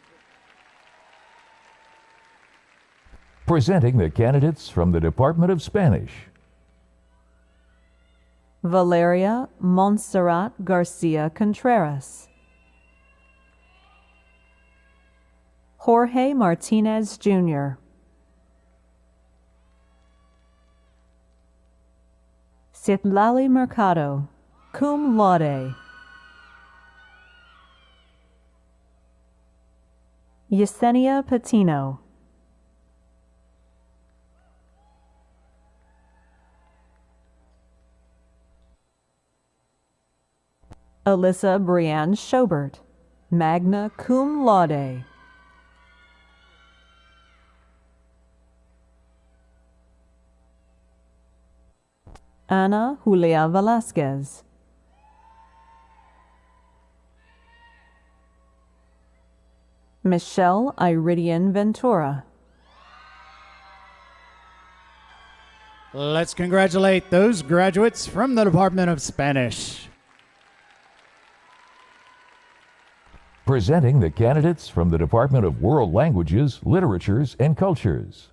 Presenting the candidates from the Department of Spanish. Valeria Montserrat Garcia Contreras. Jorge Martinez Jr. Citlali Mercado, cum laude. Yesenia Patino. Alyssa Brianne Schobert, magna cum laude. Ana Julia Velasquez. Michelle Iridian Ventura. Let's congratulate those graduates from the Department of Spanish. Presenting the candidates from the Department of World Languages, Literatures, and Cultures.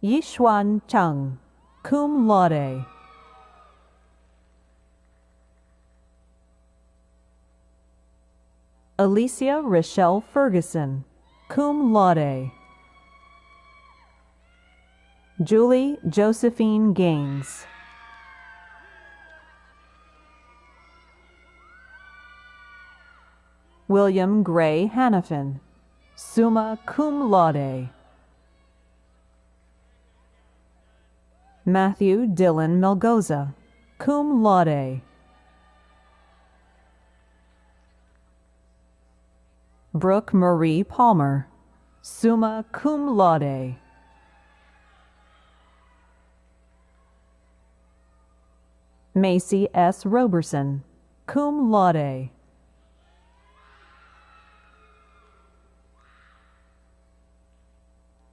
Yixuan Chang, cum laude. Alicia Rochelle Ferguson, cum laude. Julie Josephine Gaines. William Gray Hannafin, summa cum laude. Matthew Dillon Melgoza, cum laude. Brooke Marie Palmer, summa cum laude. Macy S. Roberson, cum laude.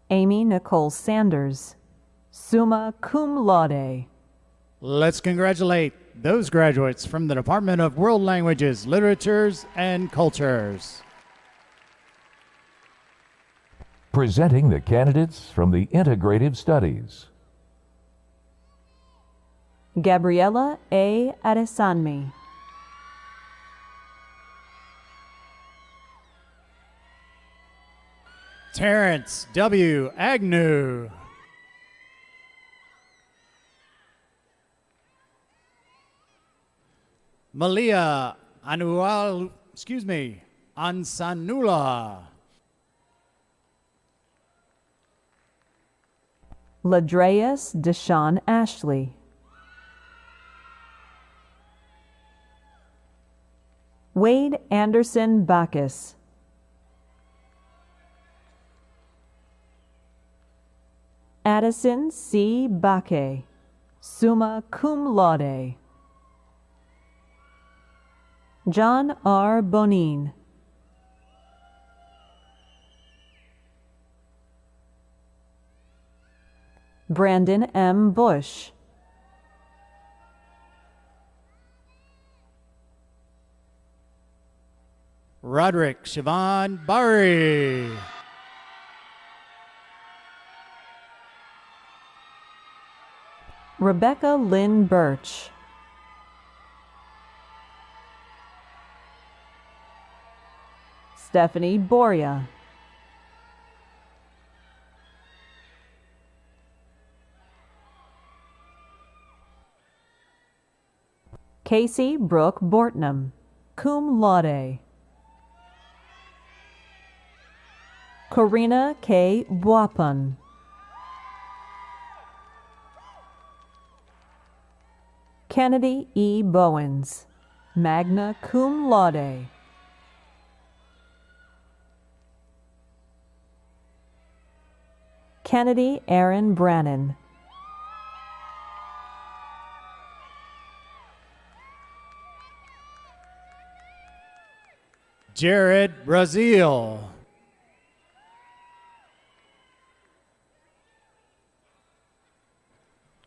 Amy Nicole Sanders, summa cum laude. Let's congratulate those graduates from the Department of World Languages, Literatures, and Cultures. Presenting the candidates from the Integrative Studies. Gabriela A. Adesanmi. Terrence W. Agnew. Malia Ansanula. Ladreas Deshawn Ashley. Wade Anderson Bacchus. Addison C. Baque, summa cum laude. John R. Bonin. Brandon M. Bush. Roderick Siobhan Bari. Rebecca Lynn Birch. Stephanie Boria. Casey Brooke Bortnam, cum laude. Corina K. Buapun. Kennedy E. Bowens, magna cum laude. Kennedy Aaron Brannon. Jared Brazil.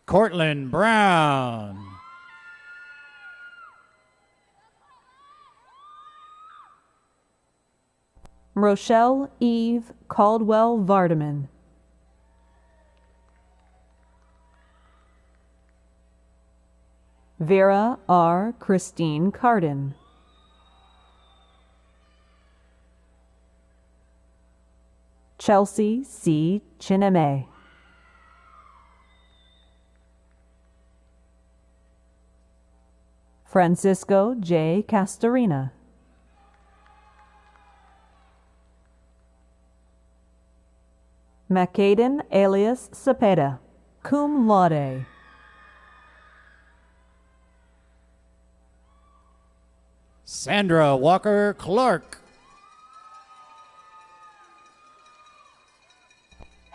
Cortland Brown. Rochelle Eve Caldwell Vardaman. Vera R. Christine Cardin. Chelsea C. Chineme. Francisco J. Castorina. Macaden alias Cepeda, cum laude. Sandra Walker Clark.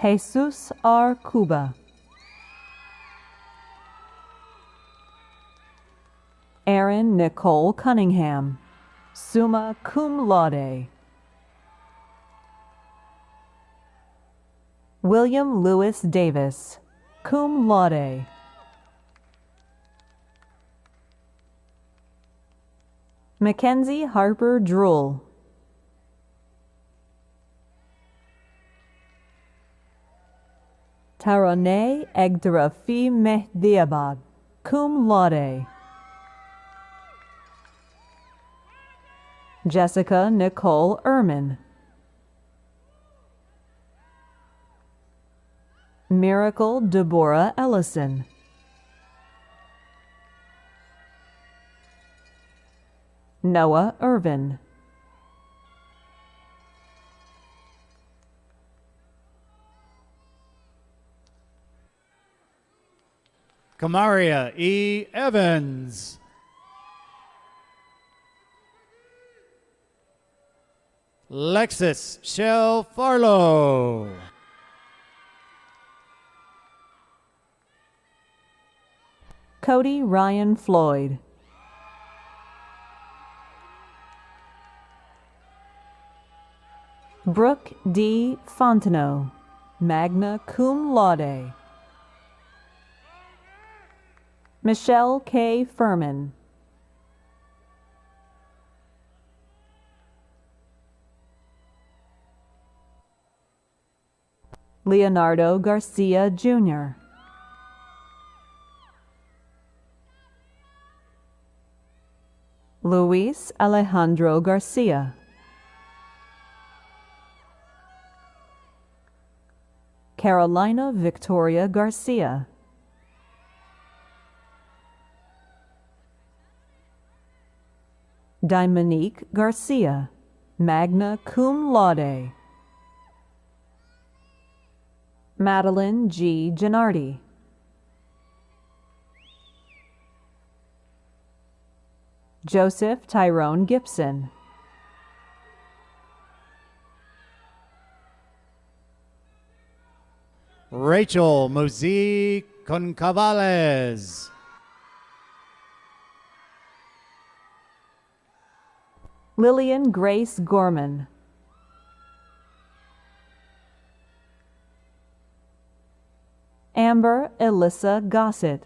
Jesus R. Cuba. Erin Nicole Cunningham, summa cum laude. William Lewis Davis, cum laude. Mackenzie Harper Drool. Taroneh Egdarafi Mehdiabad, cum laude. Jessica Nicole Ehrman. Miracle Deborah Ellison. Noah Irvin. Kamaria E. Evans. Lexus Shell Farlow. Cody Ryan Floyd. Brooke D. Fontenot, magna cum laude. Michelle K. Furman. Leonardo Garcia Jr. Luis Alejandro Garcia, Carolina Victoria Garcia, Dimonique Garcia, magna cum laude, Madeline G. Gennardi, Joseph Tyrone Gibson, Rachel Mosey Concavales, Lillian Grace Gorman, Amber Alyssa Gossett,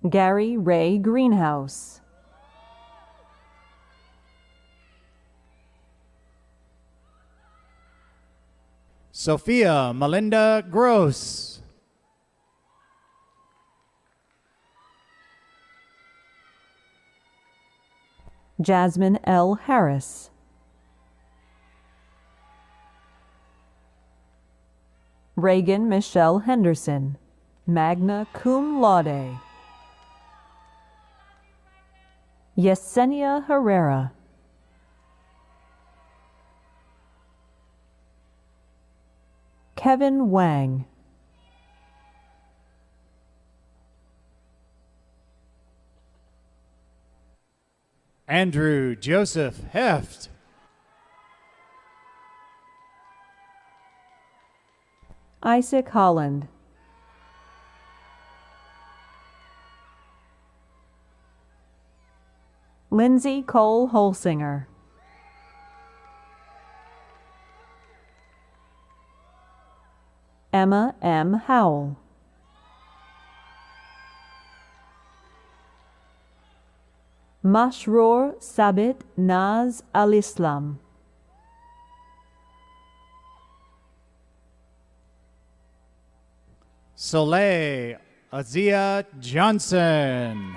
Gary Ray Greenhouse, Sophia Melinda Gross, Jasmine L. Harris, Reagan Michelle Henderson, magna cum laude, Yesenia Herrera, Kevin Wang, Andrew Joseph Heft, Isaac Holland, Lindsay Cole Holsinger, Emma M. Howell, Masroor Sabit Naz Al-Islam, Soleil Azia Johnson,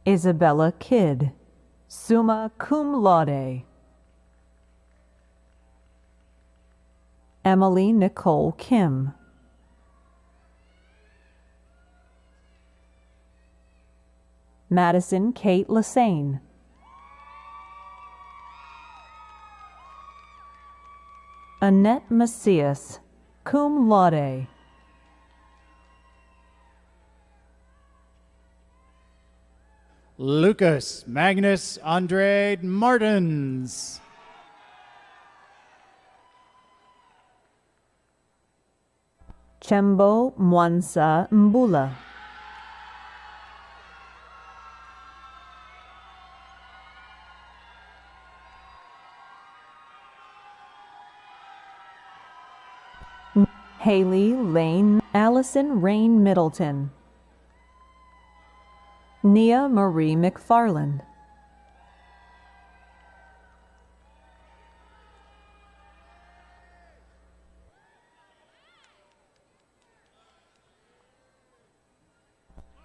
Isabella Kidd, summa cum laude, Emily Nicole Kim, Madison Kate Lassane, Annette Macias, cum laude, Lucas Magnus Andre Martins, Chembo Mwansa Mbula, Haley Lane Allison Rain Middleton, Nia Marie McFarland,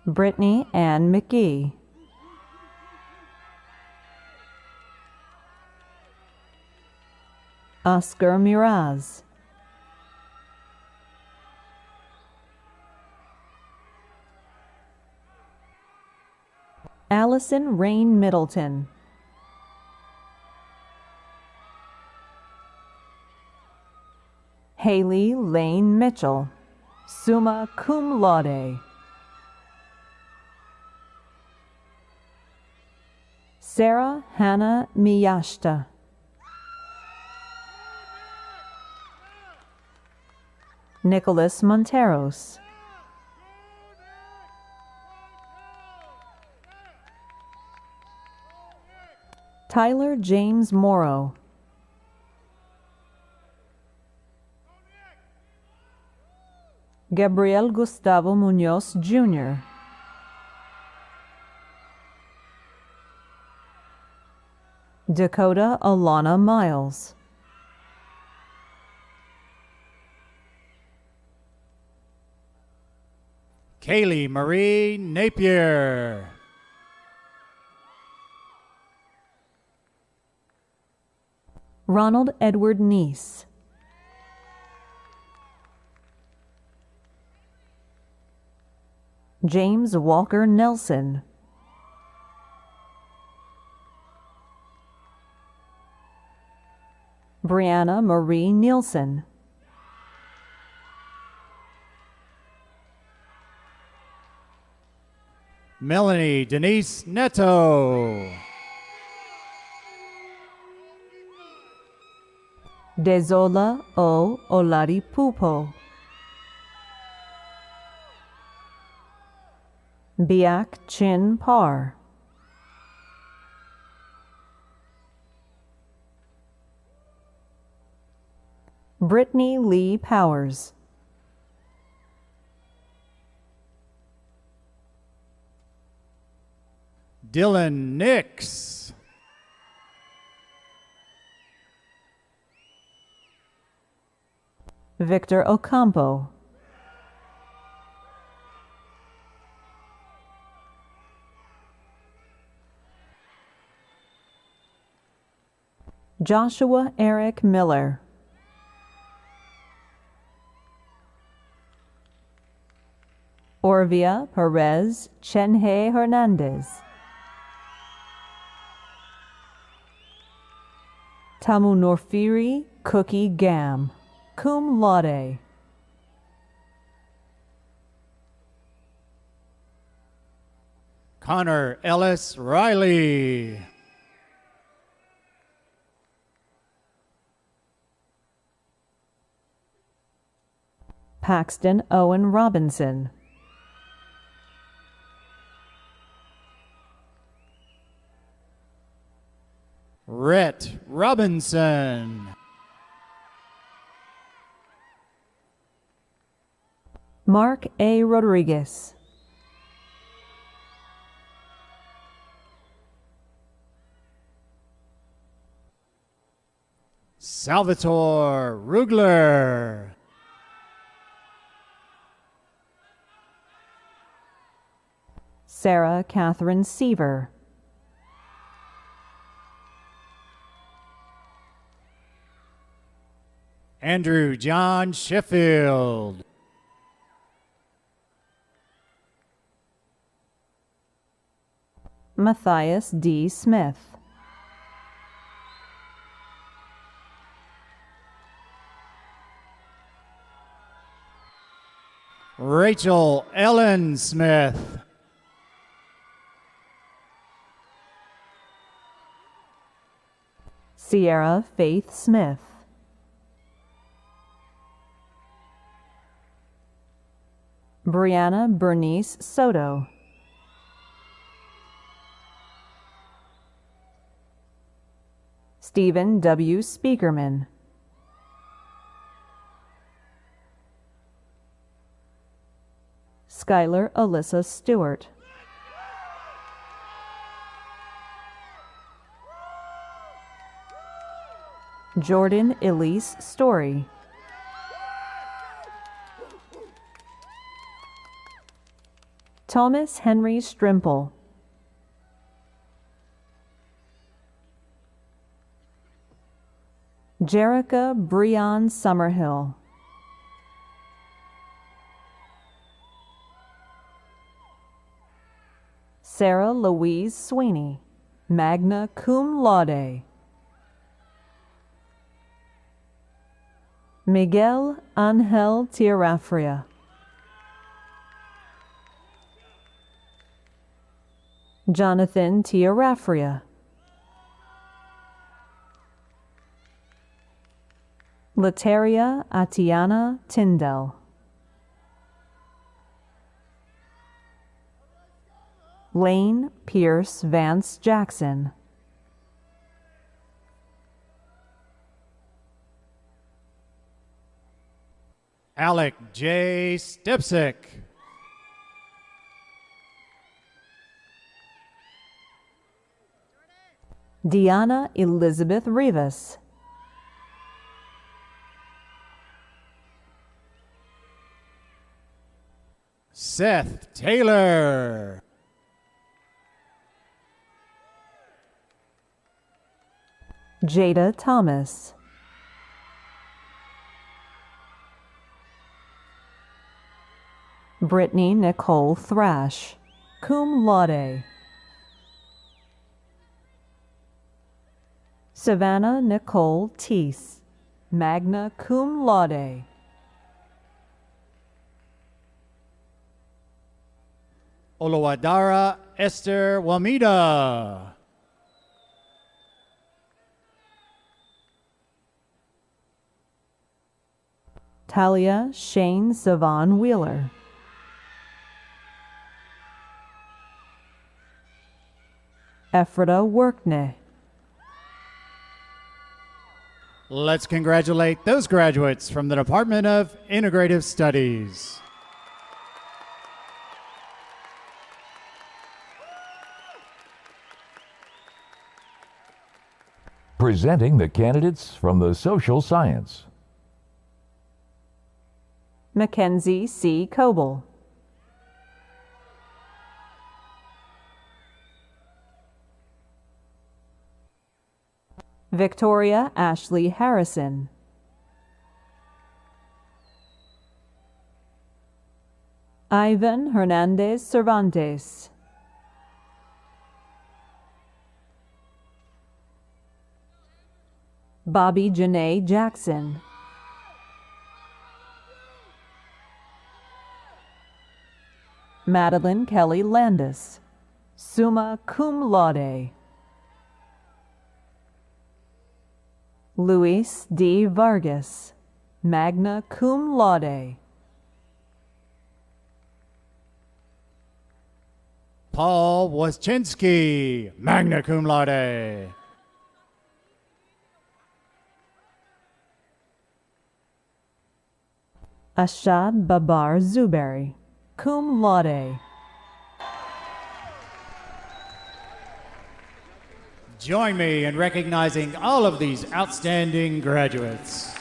Brittany Ann McGee, Oscar Miraz, Allison Rain Middleton, Haley Lane Mitchell, summa cum laude, Sarah Hannah Miyashita, Nicholas Monteros, Tyler James Morrow, Gabriel Gustavo Munoz Jr., Dakota Alana Miles, Kaylee Marie Napier. Ronald Edward Neese. James Walker Nelson. Brianna Marie Nielsen. Melanie Denise Neto. Dezola O. Oladipupo. Biak Chin Par. Brittany Lee Powers. Dylan Nix. Victor Ocampo. Joshua Eric Miller. Orvia Perez Chenhe Hernandez. Tamu Norfiri Cookie Gam, cum laude. Connor Ellis Riley. Paxton Owen Robinson. Rhett Robinson. Mark A. Rodriguez. Salvatore Rugler. Sarah Catherine Seaver. Andrew John Sheffield. Matthias D. Smith. Rachel Ellen Smith. Sierra Faith Smith. Brianna Bernice Soto. Stephen W. Speakerman. Skylar Alyssa Stewart. Jordan Elise Story. Thomas Henry Strimple. Jerica Breon Summerhill. Sarah Louise Sweeney, magna cum laude. Miguel Angel Tierrafria. Jonathan Tierrafria. Lateria Atiana Tyndall. Lane Pierce Vance Jackson. Alec J. Stipsick. Deanna Elizabeth Rivas. Seth Taylor. Jada Thomas. Brittany Nicole Thrash, cum laude. Savannah Nicole Teese, magna cum laude. Oluwadara Esther Wamida. Talia Shane Savon Wheeler. Ephrata Workney. Let's congratulate those graduates from the Department of Integrative Studies. Presenting the candidates from the social science. Mackenzie C. Coble. Victoria Ashley Harrison. Ivan Hernandez Cervantes. Bobby Janae Jackson. Madeline Kelly Landis, summa cum laude. Luis D. Vargas, magna cum laude. Paul Waschinski, magna cum laude. Ashad Babar Zuberi, cum laude. Join me in recognizing all of these outstanding graduates.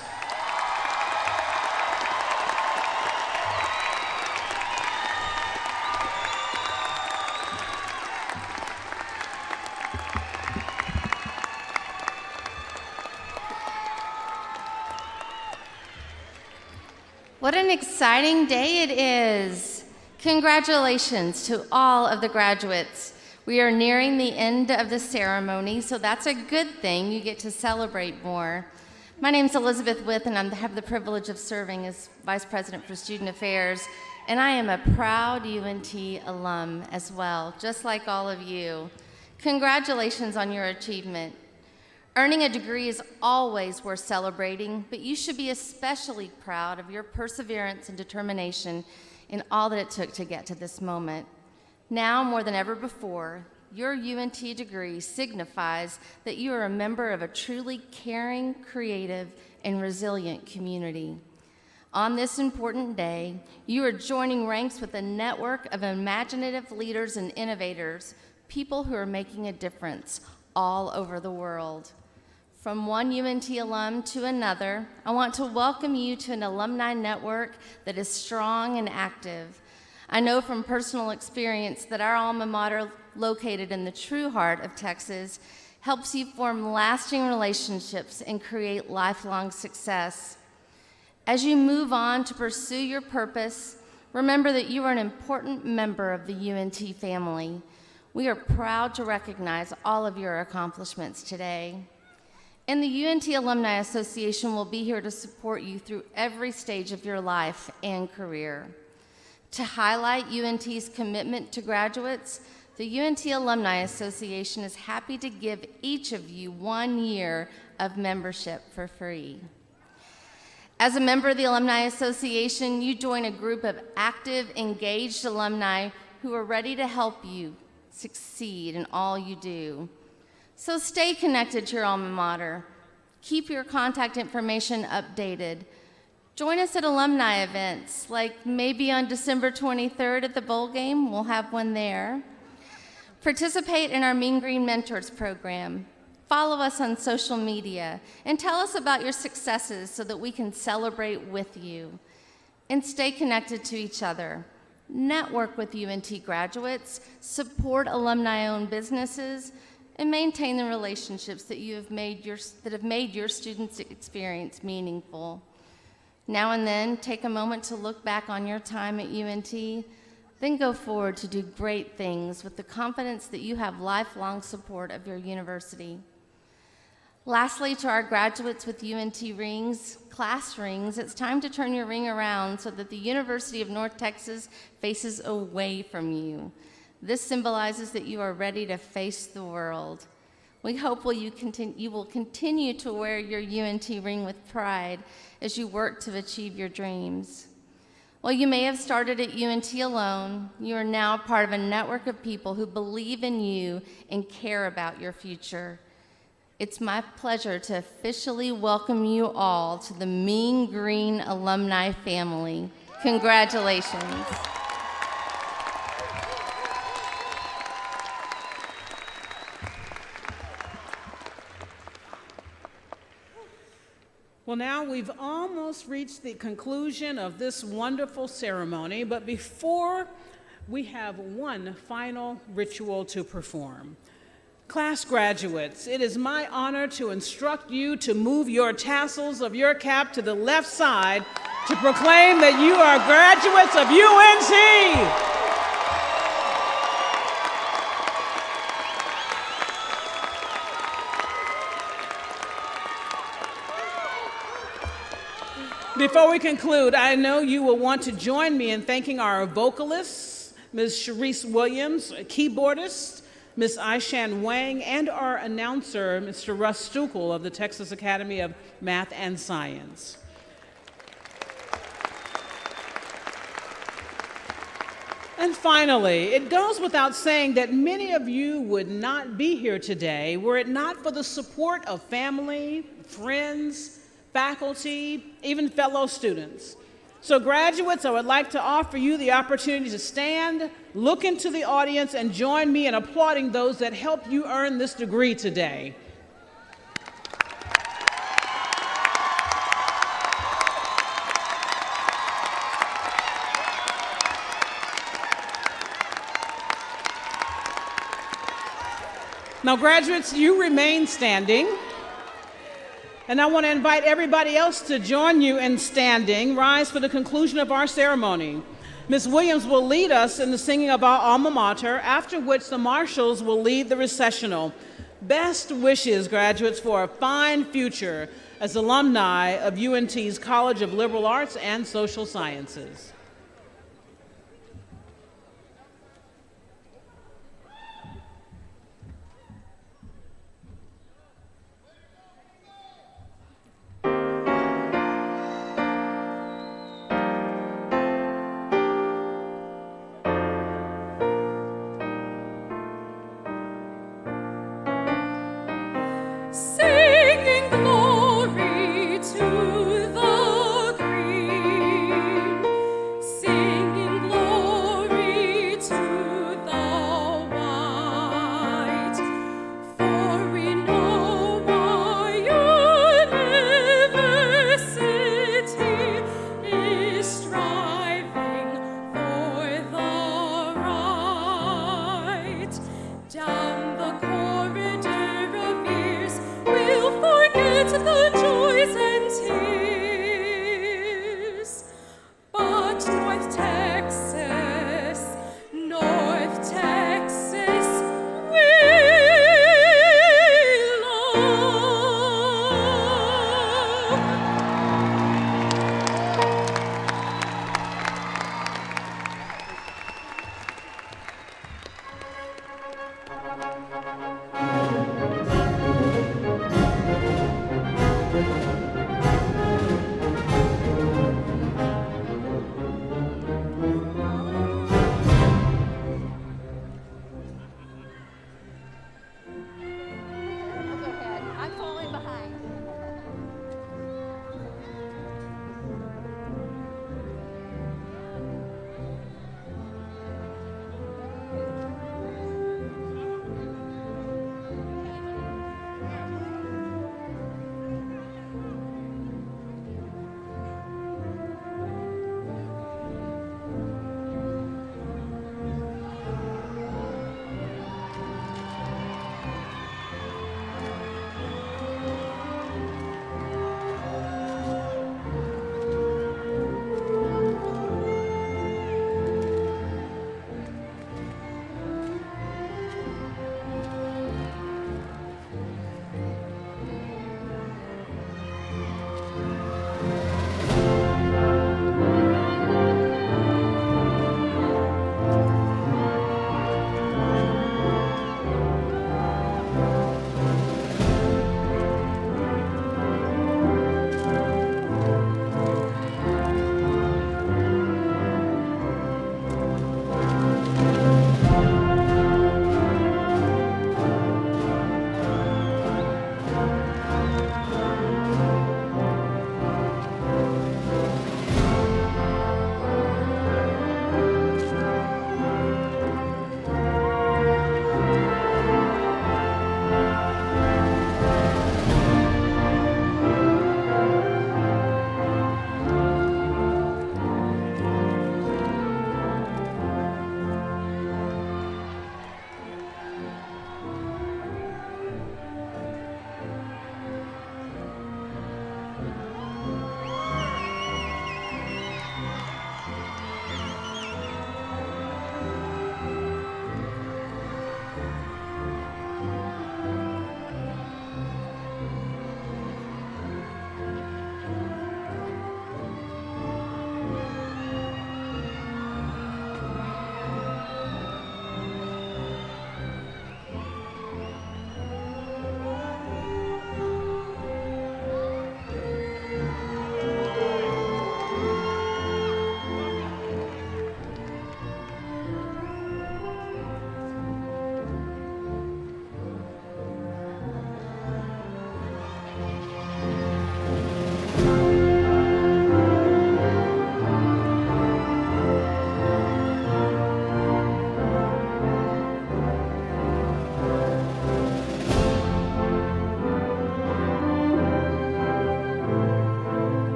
What an exciting day it is. Congratulations to all of the graduates. We are nearing the end of the ceremony, so that's a good thing. You get to celebrate more. My name's Elizabeth With, and I have the privilege of serving as Vice President for Student Affairs, and I am a proud UNT alum as well, just like all of you. Congratulations on your achievement. Earning a degree is always worth celebrating, but you should be especially proud of your perseverance and determination in all that it took to get to this moment. Now, more than ever before, your UNT degree signifies that you are a member of a truly caring, creative, and resilient community. On this important day, you are joining ranks with a network of imaginative leaders and innovators, people who are making a difference all over the world. From one UNT alum to another, I want to welcome you to an alumni network that is strong and active. I know from personal experience that our alma mater, located in the true heart of Texas, helps you form lasting relationships and create lifelong success. As you move on to pursue your purpose, remember that you are an important member of the UNT family. We are proud to recognize all of your accomplishments today. And the UNT Alumni Association will be here to support you through every stage of your life and career. To highlight UNT's commitment to graduates, the UNT Alumni Association is happy to give each of you 1 year of membership for free. As a member of the Alumni Association, you join a group of active, engaged alumni who are ready to help you succeed in all you do. So stay connected to your alma mater. Keep your contact information updated. Join us at alumni events, like maybe on December 23rd at the bowl game. We'll have one there. Participate in our Mean Green Mentors program. Follow us on social media and tell us about your successes so that we can celebrate with you. And stay connected to each other. network with UNT graduates, support alumni-owned businesses, and maintain the relationships that have made your students' experience meaningful. Now and then, take a moment to look back on your time at UNT, then go forward to do great things with the confidence that you have lifelong support of your university. Lastly, to our graduates with UNT rings, class rings, it's time to turn your ring around so that the University of North Texas faces away from you. This symbolizes that you are ready to face the world. We hope you will continue to wear your UNT ring with pride as you work to achieve your dreams. While you may have started at UNT alone, you are now part of a network of people who believe in you and care about your future. It's my pleasure to officially welcome you all to the Mean Green alumni family. Congratulations. Well, now we've almost reached the conclusion of this wonderful ceremony, but before we have one final ritual to perform. Class graduates, it is my honor to instruct you to move your tassels of your cap to the left side to proclaim that you are graduates of UNT. Before we conclude, I know you will want to join me in thanking our vocalists, Ms. Sharice Williams, keyboardist, Ms. Aishan Wang, and our announcer, Mr. Russ Stukel of the Texas Academy of Math and Science. And finally, it goes without saying that many of you would not be here today were it not for the support of family, friends, faculty, even fellow students. So graduates, I would like to offer you the opportunity to stand, look into the audience, and join me in applauding those that helped you earn this degree today. Now, graduates, you remain standing. And I want to invite everybody else to join you in standing. Rise for the conclusion of our ceremony. Ms. Williams will lead us in the singing of our alma mater, after which the marshals will lead the recessional. Best wishes, graduates, for a fine future as alumni of UNT's College of Liberal Arts and Social Sciences. Singing glory to the green, singing glory to the white, for we know our university is striving for the right. Down the corridor of years, we'll forget the